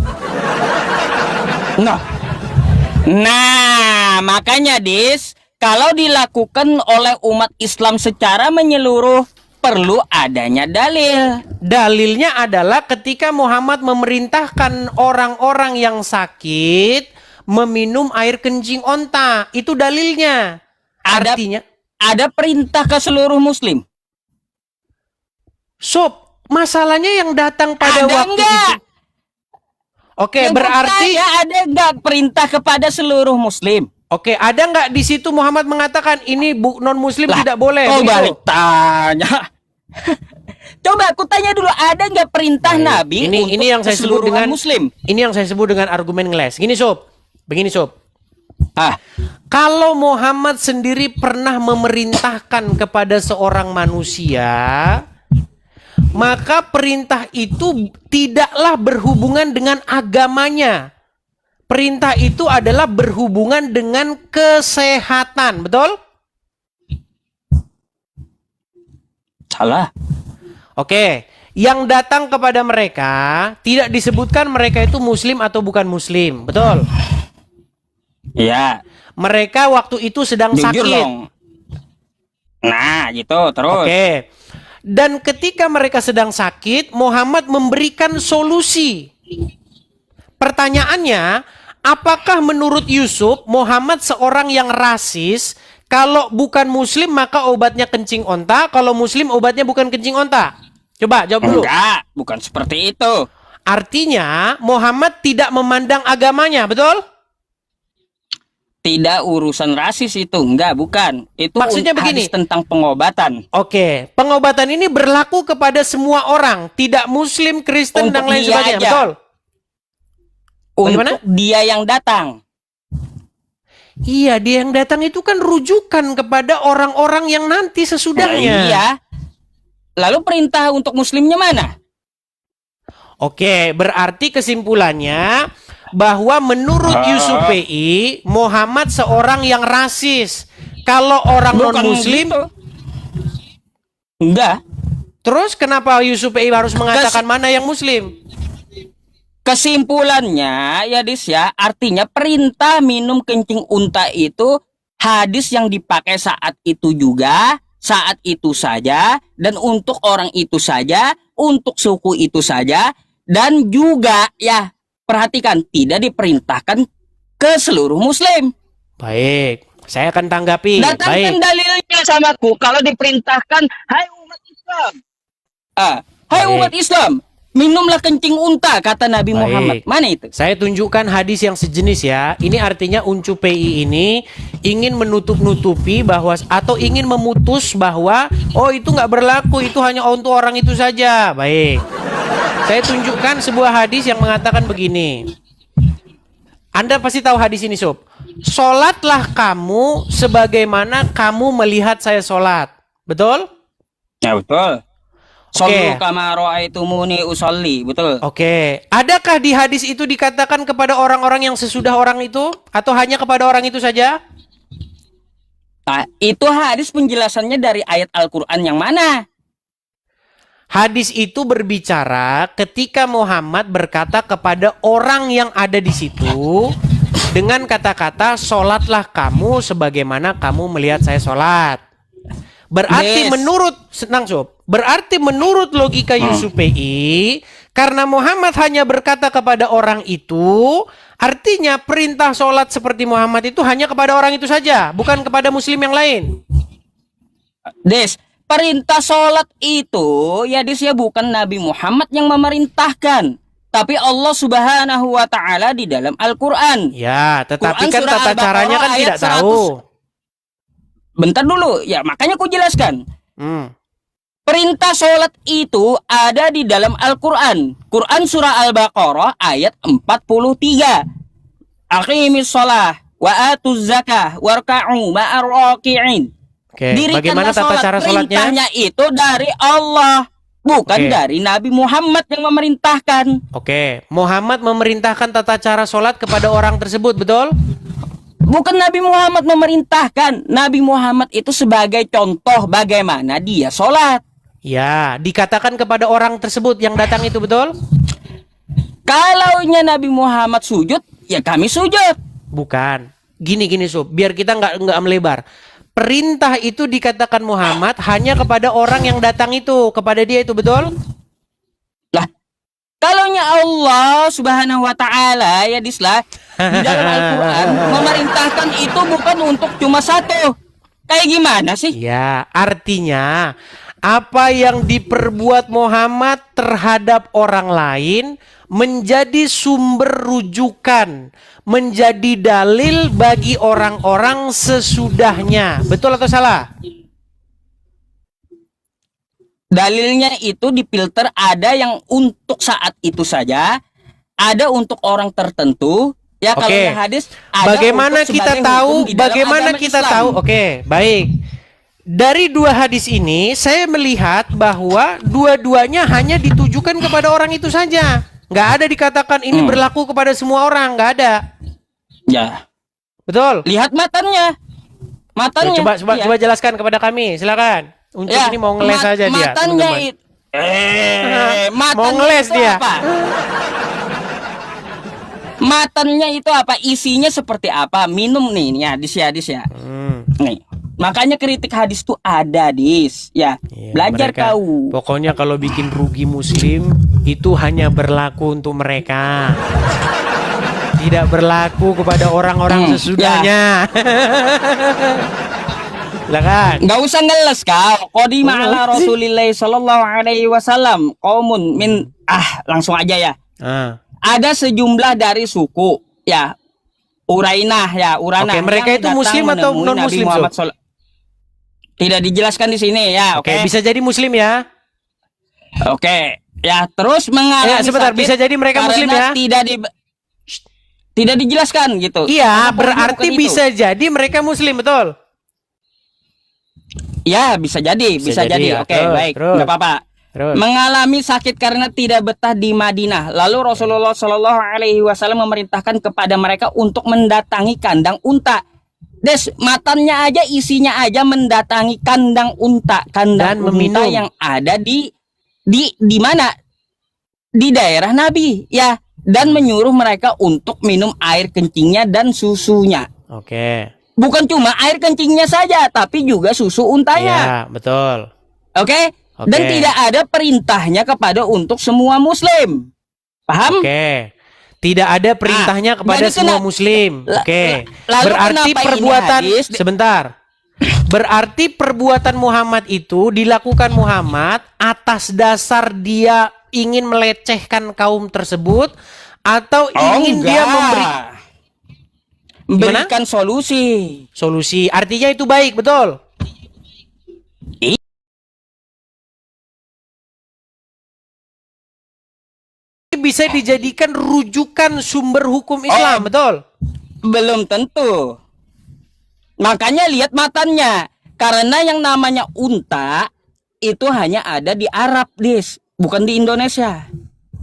Nah, makanya Dis, kalau dilakukan oleh umat Islam secara menyeluruh, perlu adanya dalil. Dalilnya adalah ketika Muhammad memerintahkan orang-orang yang sakit meminum air kencing onta. Itu dalilnya. Ada- Artinya, Ada perintah ke seluruh muslim. Sob, masalahnya yang datang pada Ada waktu enggak? itu. Oke, Yang berarti bertanya, ada enggak perintah kepada seluruh muslim? oke, ada nggak di situ Muhammad mengatakan ini non muslim tidak boleh? Kau begitu? balik tanya. Coba aku tanya dulu, ada nggak perintah Baik. Nabi Ini yang saya sebut keseluruhan dengan muslim? Ini yang saya sebut dengan argumen ngeles. Gini, Sob. Begini, Sob. Ah, Kalau Muhammad sendiri pernah memerintahkan kepada seorang manusia, maka perintah itu tidaklah berhubungan dengan agamanya. Perintah itu adalah berhubungan dengan kesehatan, betul? salah. Oke, yang datang kepada mereka tidak disebutkan mereka itu muslim atau bukan muslim, betul? Iya, Mereka waktu itu sedang jujur sakit. dong. Nah, gitu terus. Oke. Dan ketika mereka sedang sakit, Muhammad memberikan solusi. Pertanyaannya, apakah menurut Yusuf Muhammad seorang yang rasis? Kalau bukan muslim maka obatnya kencing onta, kalau muslim obatnya bukan kencing onta. Coba jawab dulu. Enggak, bukan seperti itu. Artinya Muhammad tidak memandang agamanya, betul? Tidak urusan rasis itu, enggak, bukan. Itu Maksudnya begini. hadis tentang pengobatan. Oke, pengobatan ini berlaku kepada semua orang, tidak muslim, Kristen, dan Untuk lain dia sebagainya, aja. betul? Bagaimana? untuk dia yang datang. Iya, dia yang datang itu kan rujukan kepada orang-orang yang nanti sesudahnya. Iya. Lalu perintah untuk muslimnya mana? Oke, berarti kesimpulannya bahwa menurut Yusuf PI, Muhammad seorang yang rasis. Kalau orang Bukan non-muslim, gitu. Enggak. terus kenapa Yusuf PI harus mengatakan mana yang muslim? Kesimpulannya ya Dis ya, artinya perintah minum kencing unta itu hadis yang dipakai saat itu juga, saat itu saja, dan untuk orang itu saja, untuk suku itu saja, dan juga ya perhatikan tidak diperintahkan ke seluruh muslim. Baik, saya akan tanggapi. Datangkan Baik. dalilnya samaku kalau diperintahkan, hai umat Islam. Hai Baik. umat Islam, minumlah kencing unta kata Nabi Baik. Muhammad. Mana itu? Saya tunjukkan hadis yang sejenis ya. Ini artinya Uncu PI ini ingin menutup-nutupi bahwa atau ingin memutus bahwa oh itu nggak berlaku, itu hanya untuk orang itu saja. Baik. Saya tunjukkan sebuah hadis yang mengatakan begini. Anda pasti tahu hadis ini, Sob. Solatlah kamu sebagaimana kamu melihat saya solat. Betul? Ya betul. Oke. Sallu kama ra'aitumuni usolli, betul. Oke, adakah di hadis itu dikatakan kepada orang-orang yang sesudah orang itu atau hanya kepada orang itu saja? Nah, itu hadis penjelasannya dari ayat Al-Qur'an yang mana? Hadis itu berbicara ketika Muhammad berkata kepada orang yang ada di situ dengan kata-kata solatlah kamu sebagaimana kamu melihat saya solat. Berarti Yes. menurut senang Sob, berarti menurut logika Yusuf PI, karena Muhammad hanya berkata kepada orang itu, artinya perintah sholat seperti Muhammad itu hanya kepada orang itu saja, bukan kepada muslim yang lain. Des, perintah sholat itu ya Des ya bukan Nabi Muhammad yang memerintahkan, tapi Allah Subhanahu wa taala di dalam Al-Qur'an. Ya, tetapi Quran kan surah tata Al-Baqarah caranya kan ayat tidak tahu. Bentar dulu, ya makanya aku jelaskan. Hmm. Perintah sholat itu ada di dalam Al-Quran. Quran surah Al-Baqarah ayat 43. Aqimis sholah wa atuz zakah warka'u ma'ar raki'in. Oke, bagaimana tata cara sholatnya? Perintahnya itu dari Allah, bukan Oke. dari Nabi Muhammad yang memerintahkan. Oke, Muhammad memerintahkan tata cara sholat kepada orang tersebut, betul? Bukan Nabi Muhammad memerintahkan. Nabi Muhammad itu sebagai contoh bagaimana dia sholat. Ya, dikatakan kepada orang tersebut yang datang itu, betul? Kalaunya Nabi Muhammad sujud, ya kami sujud. Bukan. Gini Sob, biar kita nggak melebar. Perintah itu dikatakan Muhammad hanya kepada orang yang datang itu, kepada dia itu, betul? Lah, kalaunya Allah Subhanahu wa taala ya Dislah di dalam Al-Qur'an memerintahkan itu bukan untuk cuma satu. Kayak gimana sih? Ya, artinya apa yang diperbuat Muhammad terhadap orang lain menjadi sumber rujukan, menjadi dalil bagi orang-orang sesudahnya. Betul atau salah? Dalilnya itu difilter, ada yang untuk saat itu saja, ada untuk orang tertentu. Ya kalau Oke. yang hadis ada Bagaimana untuk kita sebagai tahu? hukum di dalam Bagaimana agama kita Islam. tahu? Oke, baik. Dari dua hadis ini, saya melihat bahwa dua-duanya hanya ditujukan kepada orang itu saja. Nggak ada dikatakan ini berlaku kepada semua orang, nggak ada. Ya, Betul? lihat matanya. Matanya. Coba ya. coba jelaskan kepada kami, silakan. Untuk Ya, ini mau ngeles aja dia, matanya teman-teman. itu. Matanya Mau ngeles itu dia. apa? Matanya itu apa? Isinya seperti apa? Minum nih, ya, Dis ya. Nih. Makanya kritik hadis tuh ada, Dis. Ya, Iya, belajar mereka- kau. Pokoknya kalau bikin rugi muslim itu hanya berlaku untuk mereka. Tidak berlaku kepada orang-orang sesudahnya. Silakan. Nggak usah ngeles kau. Qadima ala Rasulillah sallallahu alaihi wasallam qaumun min langsung aja ya. Ah. Ada sejumlah dari suku ya Urainah ya Uranah. Oke, mereka yang itu datang muslim atau menemui non muslim, Nabi Muhammad Sob? Tidak dijelaskan di sini ya. Oke, Oke. bisa jadi muslim ya. Oke. Ya, terus mengalami Sebentar, sakit bisa jadi mereka muslim karena ya? Tidak di Tidak dijelaskan gitu. Iya, Kenapa berarti bukan itu? bisa jadi mereka muslim, betul? Ya, bisa jadi, bisa jadi. ya. Oke, Terus, baik. terus. Enggak apa-apa. Terus. Mengalami sakit karena tidak betah di Madinah. Lalu Rasulullah Shallallahu Alaihi Wasallam memerintahkan kepada mereka untuk mendatangi kandang unta. Des, matannya aja, isinya aja mendatangi kandang unta, kandang Dan unta meminum. yang ada di mana? Di daerah Nabi, ya. Dan menyuruh mereka untuk minum air kencingnya dan susunya. Oke. Bukan cuma air kencingnya saja, tapi juga susu untanya. Iya, betul. Oke? Dan Oke. tidak ada perintahnya kepada untuk semua muslim. Paham? Oke. Tidak ada perintahnya kepada jadi semua kena- muslim. Oke. lalu Berarti kenapa ini perbuatan hadis? sebentar. Berarti perbuatan Muhammad itu dilakukan Muhammad atas dasar dia ingin melecehkan kaum tersebut atau ingin dia memberikan solusi. solusi. Artinya itu baik, betul? Bisa dijadikan rujukan sumber hukum Islam, betul? Belum tentu. Makanya lihat matannya. Karena yang namanya unta itu hanya ada di Arab, Dis, bukan di Indonesia.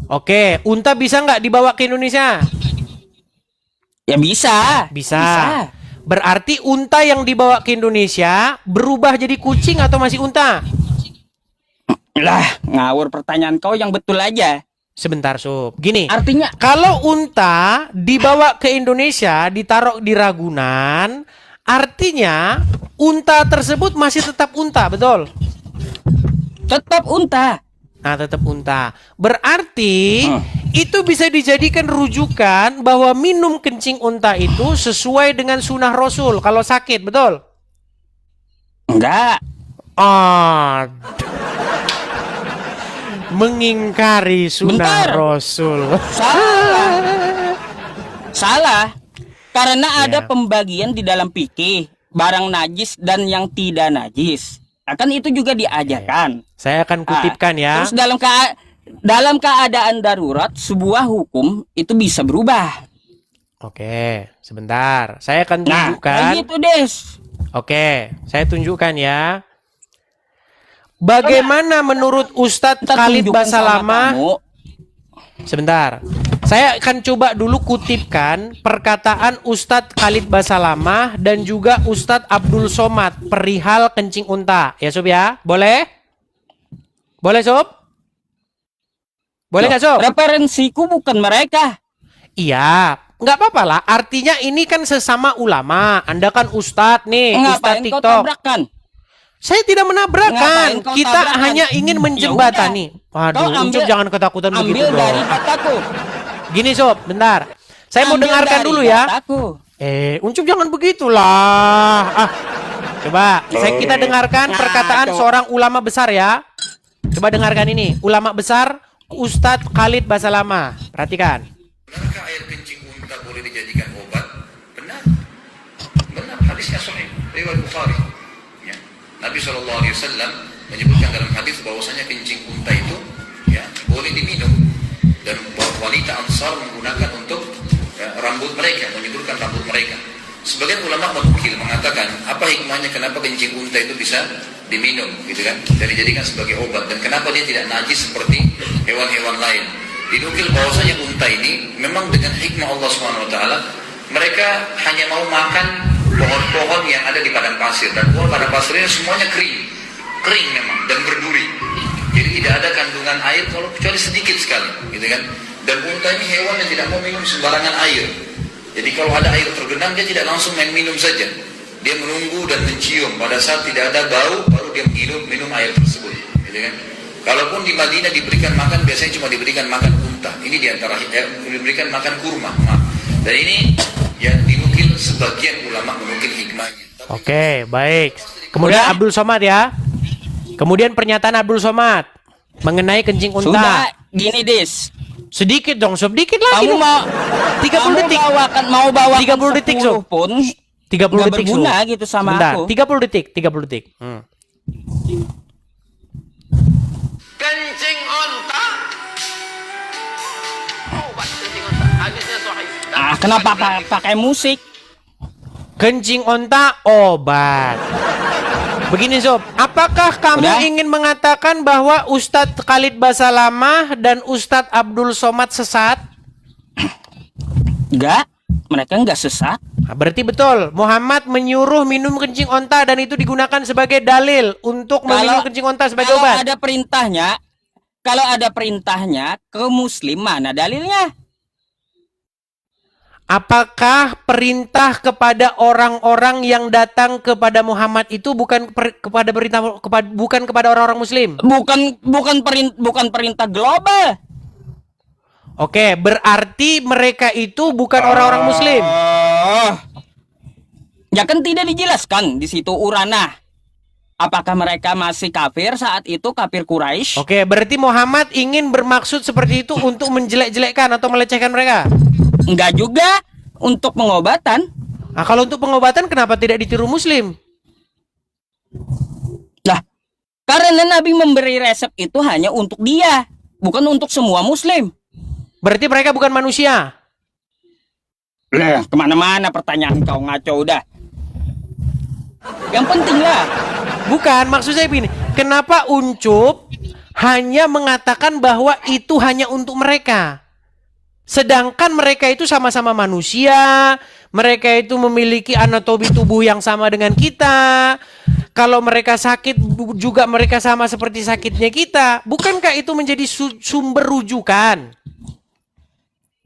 Oke, unta bisa nggak dibawa ke Indonesia? Ya bisa. Bisa. Berarti unta yang dibawa ke Indonesia berubah jadi kucing atau masih unta? Lah, ngawur pertanyaan kau yang betul aja. Sebentar, Sob. Gini, Artinya kalau unta dibawa ke Indonesia, ditaruh di Ragunan, artinya unta tersebut masih tetap unta, betul? tetap unta. Nah, tetap unta. Berarti itu bisa dijadikan rujukan bahwa minum kencing unta itu sesuai dengan sunnah Rasul kalau sakit, betul? Enggak. Ah, mengingkari sunnah Bentar. Rasul. Salah. Salah. Karena ada Ya. pembagian di dalam fikih barang najis dan yang tidak najis. Akan itu juga diajarkan. Saya akan kutipkan ya. Terus dalam keadaan darurat sebuah hukum itu bisa berubah. Oke, sebentar. Saya akan Nah, tunjukkan. kayak gitu, Des. Oke, saya tunjukkan ya. Bagaimana menurut Ustadz Kita Khalid tunjukkan sama Basalamah? kamu. Sebentar. Saya akan coba dulu kutipkan perkataan Ustadz Khalid Basalamah dan juga Ustadz Abdul Somad perihal kencing unta. Ya, Sob ya? Boleh? Boleh, Sob? Boleh nggak, Sob? Referensiku bukan mereka. Iya, nggak apa-apa lah. Artinya ini kan sesama ulama. Anda kan Ustadz nih, Ustadz Ngapain kau TikTok. tabrakan? Saya tidak menabrakkan. Ngapain kau Kita tabrakan? hanya ingin menjembatani. Waduh, Kau Ucup jangan ketakutan ambil begitu dong. dari kataku. Gini, Sob, bentar. Saya mau Ambil dengarkan dari dulu ya. kataku. Ucup jangan begitulah. Coba kita dengarkan Nah, perkataan tuh. seorang ulama besar ya. Coba dengarkan ini. Ulama besar Ustadz Khalid Basalamah. Perhatikan. Benarkah air kencing unta boleh dijadikan obat? Benar. Benar, hadisnya sahih. Riwayat Bukhari. Ya. Nabi SAW menyebutkan dalam hadis bahwasanya kencing unta itu ya boleh diminum dan wanita Ansar menggunakan untuk rambut mereka, menyuburkan rambut mereka. Sebagian ulama menukil mengatakan apa hikmahnya kenapa kencing unta itu bisa diminum, gitu kan? Dan dijadikan sebagai obat dan kenapa dia tidak najis seperti hewan-hewan lain. Dinukil bahwasanya unta ini memang dengan hikmah Allah Subhanahu wa taala mereka hanya mau makan pohon-pohon yang ada di padang pasir dan pohon padang pasir ini semuanya kering memang dan berduri. Jadi tidak ada kandungan air kalau kecuali sedikit sekali, gitu kan? Dan unta ini hewan yang tidak mau minum sembarangan air. Jadi kalau ada air tergenang dia tidak langsung main minum saja. Dia menunggu dan mencium. Pada saat tidak ada bau baru dia minum air tersebut, gitu kan? Kalaupun di Madinah diberikan makan biasanya cuma diberikan makan unta. Ini diantara diberikan makan kurma. Dan ini yang dinukil sebagian ulama menukil hikmahnya. Oke, baik. Kemudian Udah? Abdul Somad ya. Kemudian pernyataan Abdul Somad mengenai kencing unta. Sudah, gini, Dis. Sedikit dong, Sob. Dikit lagi Kamu dong. mau 30 detik. mau bawakan 30 detik, 10 Sob. pun 30 nggak detik, berguna Sob. gitu sama Sebentar, aku. 30 detik, 30 detik. Kencing unta. Obat kencing unta. Hadisnya sahih. Dan Kenapa pakai musik? Kencing onta obat. Begini Sob, apakah kamu Udah? ingin mengatakan bahwa Ustadz Khalid Basalamah dan Ustadz Abdul Somad sesat? Enggak, mereka enggak sesat. Nah, berarti betul, Muhammad menyuruh minum kencing onta dan itu digunakan sebagai dalil untuk meminum kencing onta sebagai kalau obat. kalau ada perintahnya ke muslim, mana dalilnya? Apakah perintah kepada orang-orang yang datang kepada Muhammad itu bukan bukan kepada orang-orang muslim? Bukan perintah global. Oke, berarti mereka itu bukan orang-orang muslim. Ya kan tidak dijelaskan di situ urana. Apakah mereka masih kafir saat itu, kafir Quraisy? Oke, berarti Muhammad ingin bermaksud seperti itu untuk menjelek-jelekkan atau melecehkan mereka. Enggak juga, untuk pengobatan. Nah, kalau untuk pengobatan kenapa tidak ditiru muslim? Lah, karena Nabi memberi resep itu hanya untuk dia, bukan untuk semua muslim. Berarti mereka bukan manusia. Kemana-mana pertanyaan kau ngaco udah. Yang penting lah. Bukan, maksud saya begini. Kenapa Uncup hanya mengatakan bahwa itu hanya untuk mereka? Sedangkan mereka itu sama-sama manusia, mereka itu memiliki anatomi tubuh yang sama dengan kita. Kalau mereka sakit juga mereka sama seperti sakitnya kita. Bukankah itu menjadi sumber rujukan?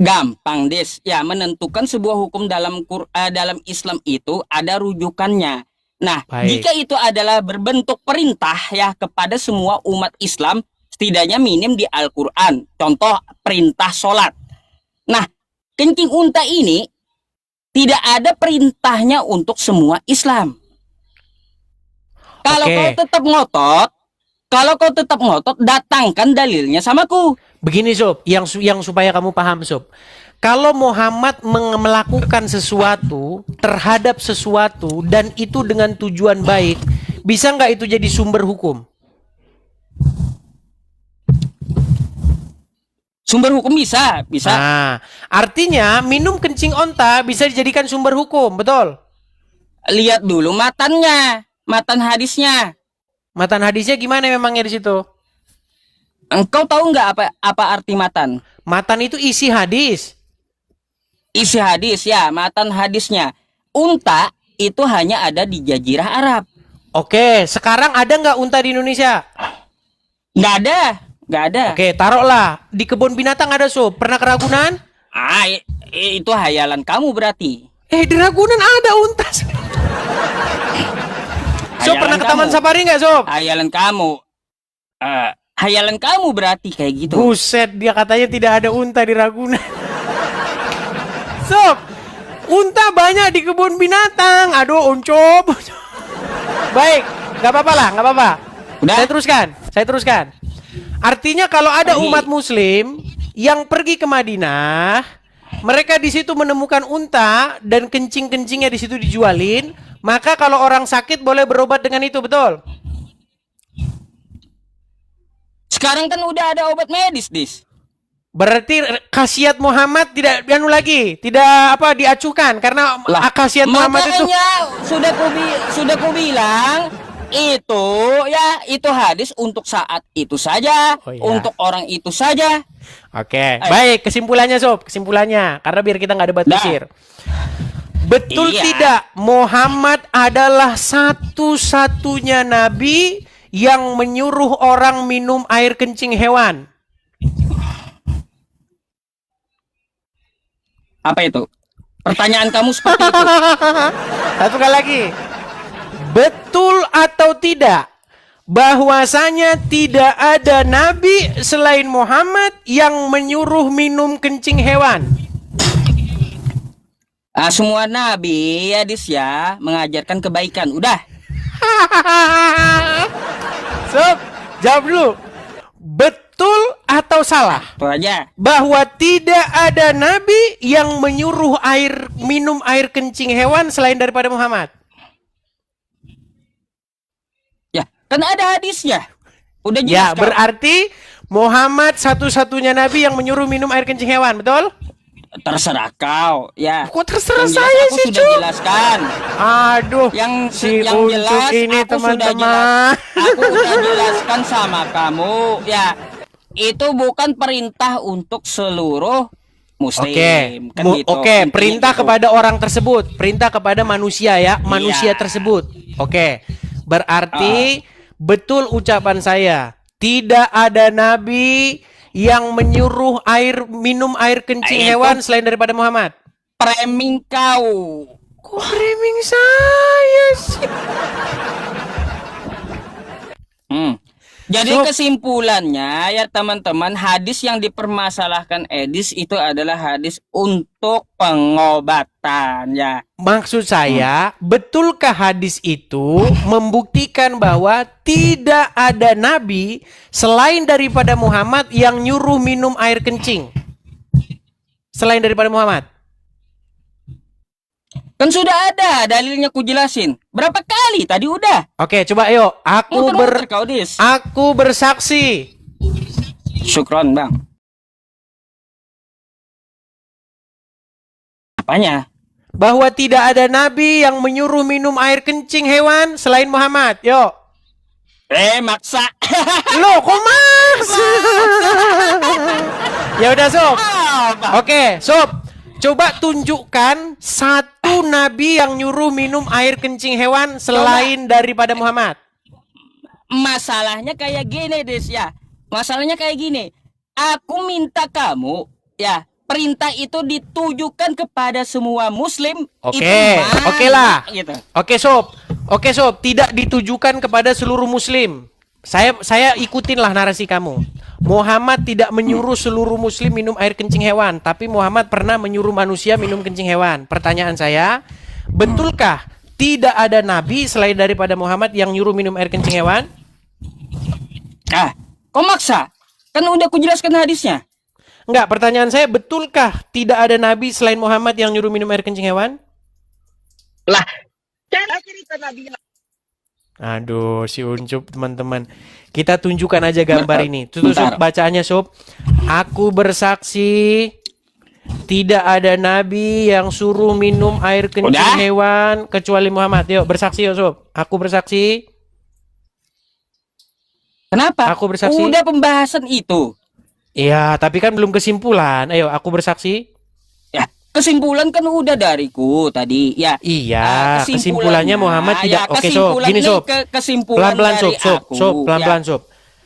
Gampang, Des. Ya, menentukan sebuah hukum dalam dalam Islam itu ada rujukannya. Nah, Baik. jika itu adalah berbentuk perintah ya kepada semua umat Islam, setidaknya minim di Al-Quran. Contoh, perintah sholat. Nah, kencing unta ini tidak ada perintahnya untuk semua Islam. Kalau Oke. kau tetap ngotot, datangkan dalilnya samaku. Begini Sob, yang supaya kamu paham Sob. Kalau Muhammad melakukan sesuatu terhadap sesuatu dan itu dengan tujuan baik, bisa nggak itu jadi sumber hukum? Sumber hukum bisa. Nah, artinya minum kencing onta bisa dijadikan sumber hukum, betul? Lihat dulu matan hadisnya. Matan hadisnya gimana memangnya di situ? Engkau tahu nggak apa arti matan? Matan itu isi hadis. Isi hadis ya, matan hadisnya. Unta itu hanya ada di Jazirah Arab. Oke, sekarang ada nggak unta di Indonesia? Nggak ada. Oke, taruhlah di kebun binatang ada Sob. Pernah ke Ragunan? Itu hayalan kamu berarti. Di Ragunan ada unta. Sob, pernah ke Taman Safari nggak Sob? Hayalan kamu. Hayalan kamu berarti kayak gitu. Buset, dia katanya tidak ada unta di Ragunan. Sob, unta banyak di kebun binatang. Aduh, Uncop. Baik, nggak apa-apa lah, nggak apa-apa. Udah? Saya teruskan. Artinya kalau ada Pergi. umat Muslim yang pergi ke Madinah, mereka di situ menemukan unta dan kencing-kencingnya di situ dijualin, maka kalau orang sakit boleh berobat dengan itu, betul? Sekarang kan udah ada obat medis, Dis. Berarti khasiat Muhammad tidak diacukan karena khasiat Muhammad itu makanya sudah ku bilang itu hadis untuk saat itu saja, Oh, iya. untuk orang itu saja. Oke, baik kesimpulannya Sob, kesimpulannya karena biar kita nggak debat Nah. kusir. Betul Iya. tidak Muhammad adalah satu-satunya nabi yang menyuruh orang minum air kencing hewan? Apa itu? Pertanyaan kamu seperti itu. Satu kali lagi. Betul atau tidak bahwasanya tidak ada nabi selain Muhammad yang menyuruh minum kencing hewan? Semua nabi ya Dis ya mengajarkan kebaikan. Udah. Sob, jawab dulu. Betul atau salah Itu aja. bahwa tidak ada nabi yang menyuruh minum air kencing hewan selain daripada Muhammad? Ya, kan ada hadisnya. Udah Ya, jelas. berarti Muhammad satu-satunya nabi yang menyuruh minum air kencing hewan, betul? Terserah kau, ya. Kok terserah Yang jelas saya aku sih, sudah Cuk? jelaskan. Aduh, si Yang Ucup jelas ini aku sudah teman-teman. aku udah jelaskan sama kamu, ya. Itu bukan perintah untuk seluruh muslim. Oke, Kan gitu. oke, Intinya perintah gitu. kepada orang tersebut, perintah kepada manusia ya, manusia Iya. tersebut. Oke, berarti betul ucapan saya, tidak ada nabi yang menyuruh minum air kencing Itu. hewan selain daripada Muhammad. Framing kau. Kok framing saya sih? Jadi So- kesimpulannya ya teman-teman, hadis yang dipermasalahkan Edis itu adalah hadis untuk pengobatan ya. Maksud saya, betulkah hadis itu membuktikan bahwa tidak ada nabi selain daripada Muhammad yang nyuruh minum air kencing? Selain daripada Muhammad. Kan sudah ada dalilnya, ku jelasin. Berapa kali tadi udah. Oke, coba ayo. Muter-muter kau, Dis. Aku bersaksi Syukron, Bang. Apanya? bahwa tidak ada nabi yang menyuruh minum air kencing hewan selain Muhammad. Yuk. Maksa. Loh, kok maksa? Ya udah, Sob. Oke, Sob. Coba tunjukkan satu nabi yang nyuruh minum air kencing hewan selain daripada Muhammad. Masalahnya kayak gini, Des ya. Masalahnya kayak gini. Aku minta kamu ya, perintah itu ditujukan kepada semua muslim. Oke, Itu mana, oke lah. gitu. Oke, Sob, tidak ditujukan kepada seluruh muslim. Saya ikutin lah narasi kamu. Muhammad tidak menyuruh seluruh muslim minum air kencing hewan, tapi Muhammad pernah menyuruh manusia minum kencing hewan. Pertanyaan saya, betulkah tidak ada nabi selain daripada Muhammad yang nyuruh minum air kencing hewan? Kok maksa? Kan udah aku jelaskan hadisnya. Enggak, pertanyaan saya, betulkah tidak ada nabi selain Muhammad yang nyuruh minum air kencing hewan? Lah, cerita Nabi. Aduh, si Uncup teman-teman. Kita tunjukkan aja gambar ini. Tuh, Bentar. Sob, bacaannya, Sob. Aku bersaksi tidak ada nabi yang suruh minum air kencing Udah? hewan kecuali Muhammad. Yuk, bersaksi yuk, Sob. Aku bersaksi. Kenapa? Aku bersaksi. Udah pembahasan itu. Iya, tapi kan belum kesimpulan. Ayo, aku bersaksi. Ya, kesimpulan kan udah dariku tadi. Ya. Iya, kesimpulannya Muhammad tidak. Oke, Sob. kesimpulan Gini, nih, Sob. kesimpulan Pelan-pelan, dari Sob. Sob, aku. Sob, pelan-pelan, Ya. Sob.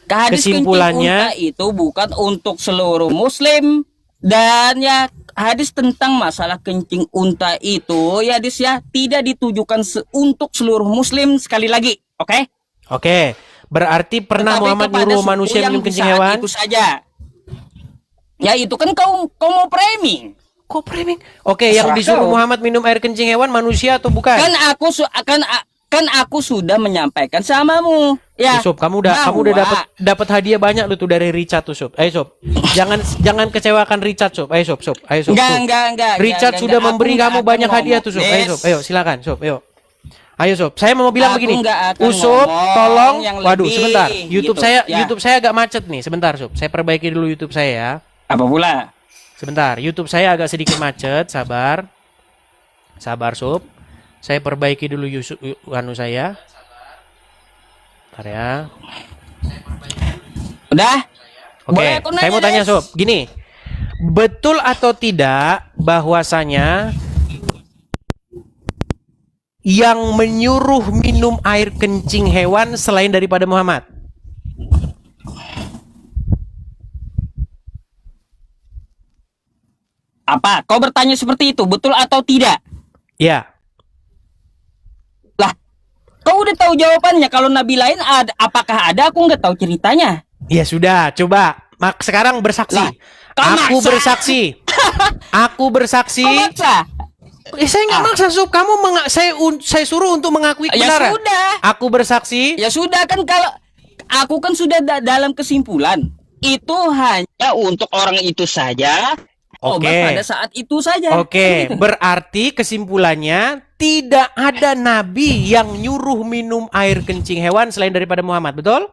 Hadis Kesimpulannya kencing unta itu bukan untuk seluruh muslim, dan ya hadis tentang masalah kencing unta itu ya Dis ya tidak ditujukan untuk seluruh muslim sekali lagi, oke? Oke, berarti pernah Tetapi Muhammad kepada nyuruh suku manusia yang minum kencing saat hewan? itu saja. Ya itu kan kau mau framing. Kok framing? Oke, yang Terserah disuruh kau. Muhammad minum air kencing hewan manusia atau bukan? Kan aku sudah menyampaikan samamu. Ya. Sob, kamu udah dapat hadiah banyak lu tuh dari Richard tuh, Sob. Ayo, Sob. Jangan kecewakan Richard, Sob. Ayo, Sob. Ayo, Sob. Enggak. Richard sudah memberi kamu banyak hadiah tuh, Sob. Ayo, Sob. Ayo, silakan, Sob. Ayo. Ayo, Sob. Saya mau bilang Aku begini. nggak akan Usop, ngomong tolong. yang Waduh, lebih, sebentar. gitu, ya. YouTube saya agak macet nih. Sebentar, Sob. Saya perbaiki dulu YouTube saya ya. Apa pula? Sebentar, YouTube saya agak sedikit macet. Sabar. Sabar, Sob. Saya perbaiki dulu saya. Bentar ya. Udah? Oke, Boleh aku saya mau tanya, nanya, Des? Sob. Gini, betul atau tidak bahwasanya yang menyuruh minum air kencing hewan selain daripada Muhammad? Apa? Kau bertanya seperti itu, betul atau tidak? Ya. Lah, kau udah tahu jawabannya. Kalau nabi lain ada, apakah ada? Aku nggak tahu ceritanya. Ya sudah, coba. Sekarang bersaksi. Lah, kau Aku maksa. bersaksi. Aku bersaksi. Kau maksa? Saya nggak maksa, Sob. Kamu saya suruh untuk mengakui Ya kebenaran. sudah. Aku bersaksi. Ya sudah kan, kalau aku kan sudah dalam kesimpulan. Itu hanya untuk orang itu saja. Oke. Obat pada saat itu saja. Oke, berarti kesimpulannya tidak ada nabi yang nyuruh minum air kencing hewan selain daripada Muhammad, betul?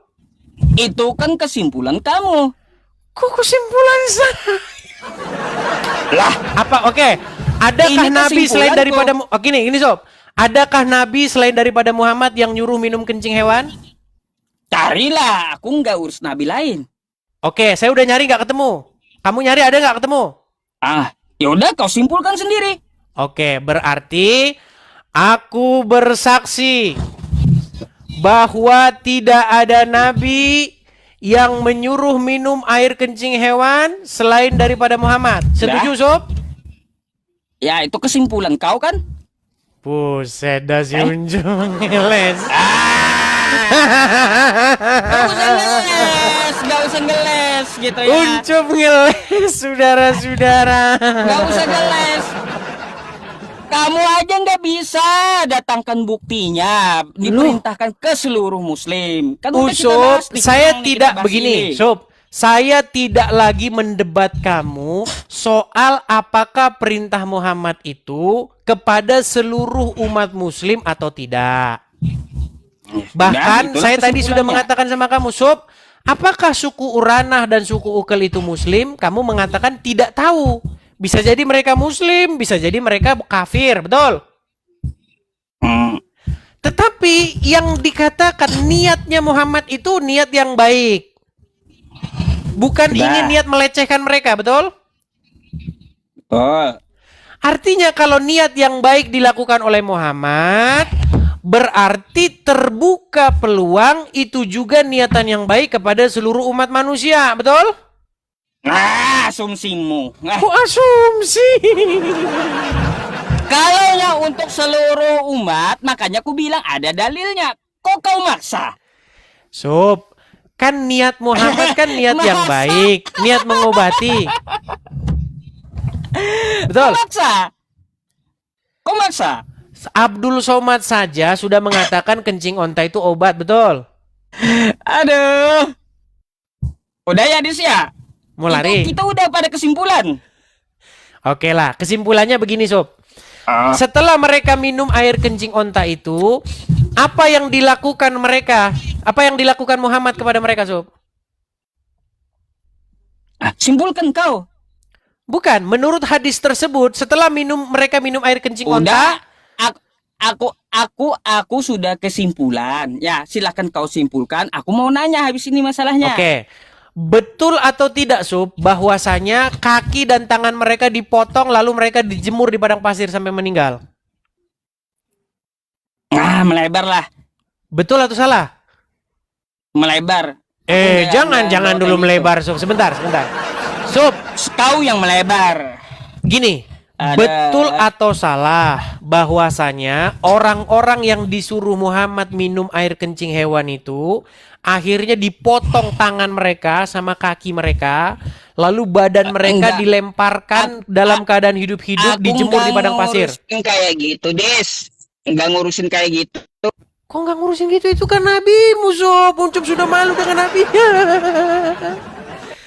Itu kan kesimpulan kamu. Kok kesimpulan saya? Lah, Apa? Oke. Adakah Ini nabi selain kesimpulanku. daripada gini sob. Adakah nabi selain daripada Muhammad yang nyuruh minum kencing hewan? carilah. Aku nggak urus nabi lain. Oke, saya udah nyari nggak ketemu. Kamu nyari ada nggak ketemu? Yaudah kau simpulkan sendiri. Oke, berarti aku bersaksi bahwa tidak ada nabi yang menyuruh minum air kencing hewan selain daripada Muhammad. Setuju, Sob? Ya, itu kesimpulan kau kan? Buset dah si Unju ngeles. Gak usah ngeles gitu ya. Uncup ngeles, saudara-saudara. Gak usah ngeles. Kamu aja nggak bisa datangkan buktinya. Diperintahkan ke seluruh muslim. Kan udah kita Sob, bahas di saya kita tidak bahas begini, ini. Sob. Saya tidak lagi mendebat kamu soal apakah perintah Muhammad itu kepada seluruh umat muslim atau tidak. Bahkan itulah saya tadi sudah kesimpulannya. mengatakan sama kamu, Sob, apakah suku Uranah dan suku Ukel itu muslim? Kamu mengatakan tidak tahu. Bisa jadi mereka muslim, bisa jadi mereka kafir, betul? Tetapi yang dikatakan niatnya Muhammad itu niat yang baik. Bukan ingin niat melecehkan mereka, betul? Betul. Artinya kalau niat yang baik dilakukan oleh Muhammad, berarti terbuka peluang itu juga niatan yang baik kepada seluruh umat manusia, betul? Asumsimu. Kok asumsi? Kalau yang untuk seluruh umat, makanya aku bilang ada dalilnya. Kok kau maksa? Sob, kan niat Muhammad kan niat yang Masa? baik, niat mengobati. Betul? Kok maksa? Abdul Somad saja sudah mengatakan kencing onta itu obat, betul? Aduh. Udah ya, Dis ya? Mau lari? Kita udah pada kesimpulan. Oke lah, kesimpulannya begini, Sob. Setelah mereka minum air kencing onta itu, apa yang dilakukan mereka? Apa yang dilakukan Muhammad kepada mereka, Sob? Simpulkan kau. Bukan, menurut hadis tersebut, setelah mereka minum air kencing onta, Aku sudah kesimpulan. Ya, silakan kau simpulkan. Aku mau nanya habis ini masalahnya. oke. Betul atau tidak, Sob, bahwasanya kaki dan tangan mereka dipotong lalu mereka dijemur di padang pasir sampai meninggal? Melebar lah. Betul atau salah? Melebar. Jangan dulu melebar, Sob. Sebentar. Sob, Kau yang melebar. gini. Ada. Betul atau salah bahwasanya orang-orang yang disuruh Muhammad minum air kencing hewan itu akhirnya dipotong tangan mereka sama kaki mereka, lalu badan mereka Enggak. dilemparkan dalam keadaan hidup-hidup dijemur di padang pasir. Ngurusin kayak gitu, Des. Enggak ngurusin kayak gitu. Kok nggak ngurusin gitu? Itu kan Nabi Sob. Ucup sudah malu dengan Nabi.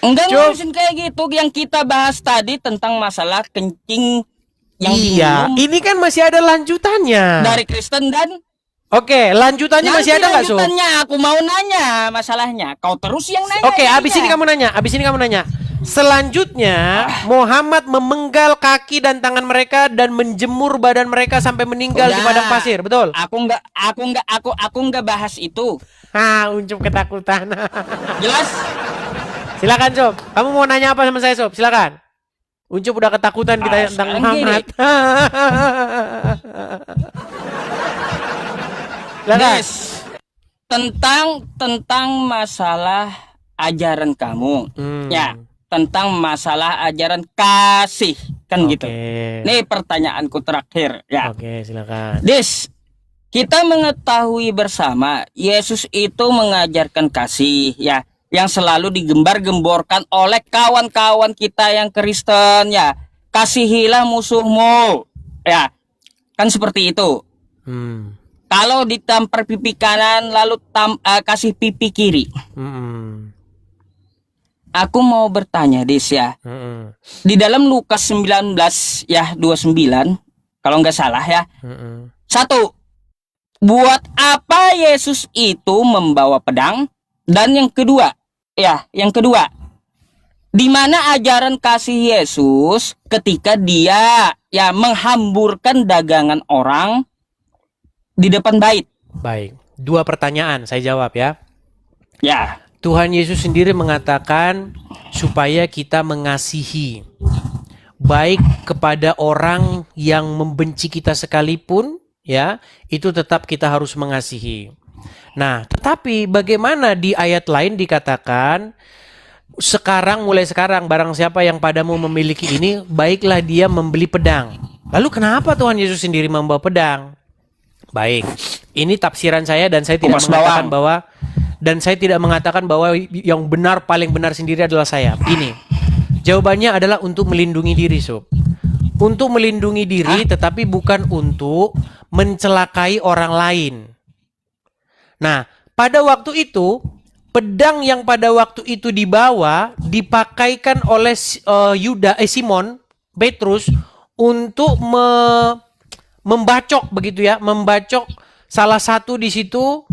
Enggak Cuk. ngurusin kayak gitu. Yang kita bahas tadi tentang masalah kencing yang Iya, diminum ini kan masih ada lanjutannya. dari Kristen dan Oke, lanjutannya masih ada nggak, Sob? lanjutannya aku mau nanya masalahnya. Kau terus yang nanya. Oke, abis ini kamu nanya. Selanjutnya, Muhammad memenggal kaki dan tangan mereka dan menjemur badan mereka sampai meninggal di Udah. padang pasir, betul? Aku enggak bahas itu. Uncup ketakutan. Jelas? Silakan, Sob. Kamu mau nanya apa sama saya, Sob? Silakan. Uncup udah ketakutan kita tentang sekarang Muhammad. Silakan. Des, tentang masalah ajaran kamu. Ya, tentang masalah ajaran kasih kan gitu. Nih pertanyaanku terakhir ya. Oke, silakan. Des, kita mengetahui bersama Yesus itu mengajarkan kasih ya, yang selalu digembar-gemborkan oleh kawan-kawan kita yang Kristen ya. Kasihilah musuhmu. Ya. Kan seperti itu. Kalau ditampar pipi kanan lalu kasih pipi kiri. Aku mau bertanya, Des ya. Di dalam Lukas 19 ya 29 kalau nggak salah ya. Satu, buat apa Yesus itu membawa pedang? Dan yang kedua, Di mana ajaran kasih Yesus ketika dia ya menghamburkan dagangan orang di depan bait? Baik, 2 pertanyaan saya jawab ya. Ya. Tuhan Yesus sendiri mengatakan supaya kita mengasihi, baik kepada orang yang membenci kita sekalipun, ya, itu tetap kita harus mengasihi. Nah, tetapi bagaimana di ayat lain dikatakan, mulai sekarang barang siapa yang padamu memiliki ini, baiklah dia membeli pedang. Lalu kenapa Tuhan Yesus sendiri membawa pedang? Baik, ini tafsiran saya dan saya tidak Kupas mengatakan bawang. bahwa yang benar, paling benar sendiri adalah saya. Ini jawabannya adalah untuk melindungi diri, Sob. Untuk melindungi diri, tetapi bukan untuk mencelakai orang lain. Nah, pada waktu itu pedang yang pada waktu itu dibawa dipakaikan oleh Simon Petrus untuk membacok begitu ya, membacok salah satu di situ,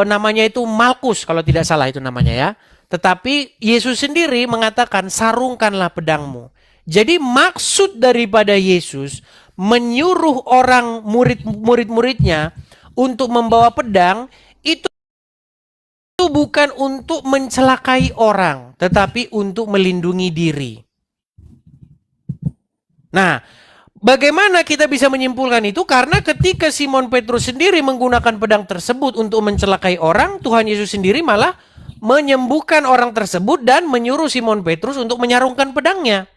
namanya itu Malkus kalau tidak salah itu namanya ya. Tetapi Yesus sendiri mengatakan sarungkanlah pedangmu. Jadi maksud daripada Yesus menyuruh orang murid-muridnya untuk membawa pedang itu bukan untuk mencelakai orang, tetapi untuk melindungi diri. Nah, bagaimana kita bisa menyimpulkan itu? Karena ketika Simon Petrus sendiri menggunakan pedang tersebut untuk mencelakai orang, Tuhan Yesus sendiri malah menyembuhkan orang tersebut dan menyuruh Simon Petrus untuk menyarungkan pedangnya.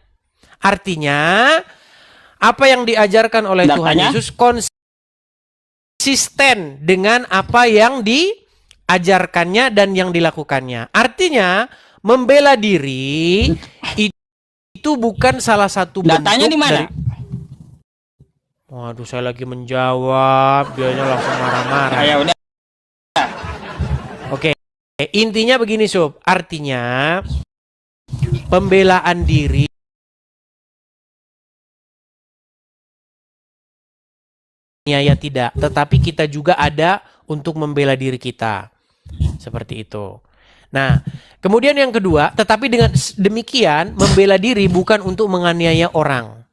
Artinya, apa yang diajarkan oleh Tuhan Yesus konsisten dengan apa yang diajarkannya dan yang dilakukannya. Artinya, membela diri itu bukan salah satu bentuk Datanya di mana? Waduh, saya lagi menjawab, dianya langsung marah-marah. Ya udah. Oke, intinya begini Sob. Artinya pembelaan diri ya tidak, tetapi kita juga ada untuk membela diri kita. Seperti itu. Nah, kemudian yang kedua, tetapi dengan demikian membela diri bukan untuk menganiaya orang.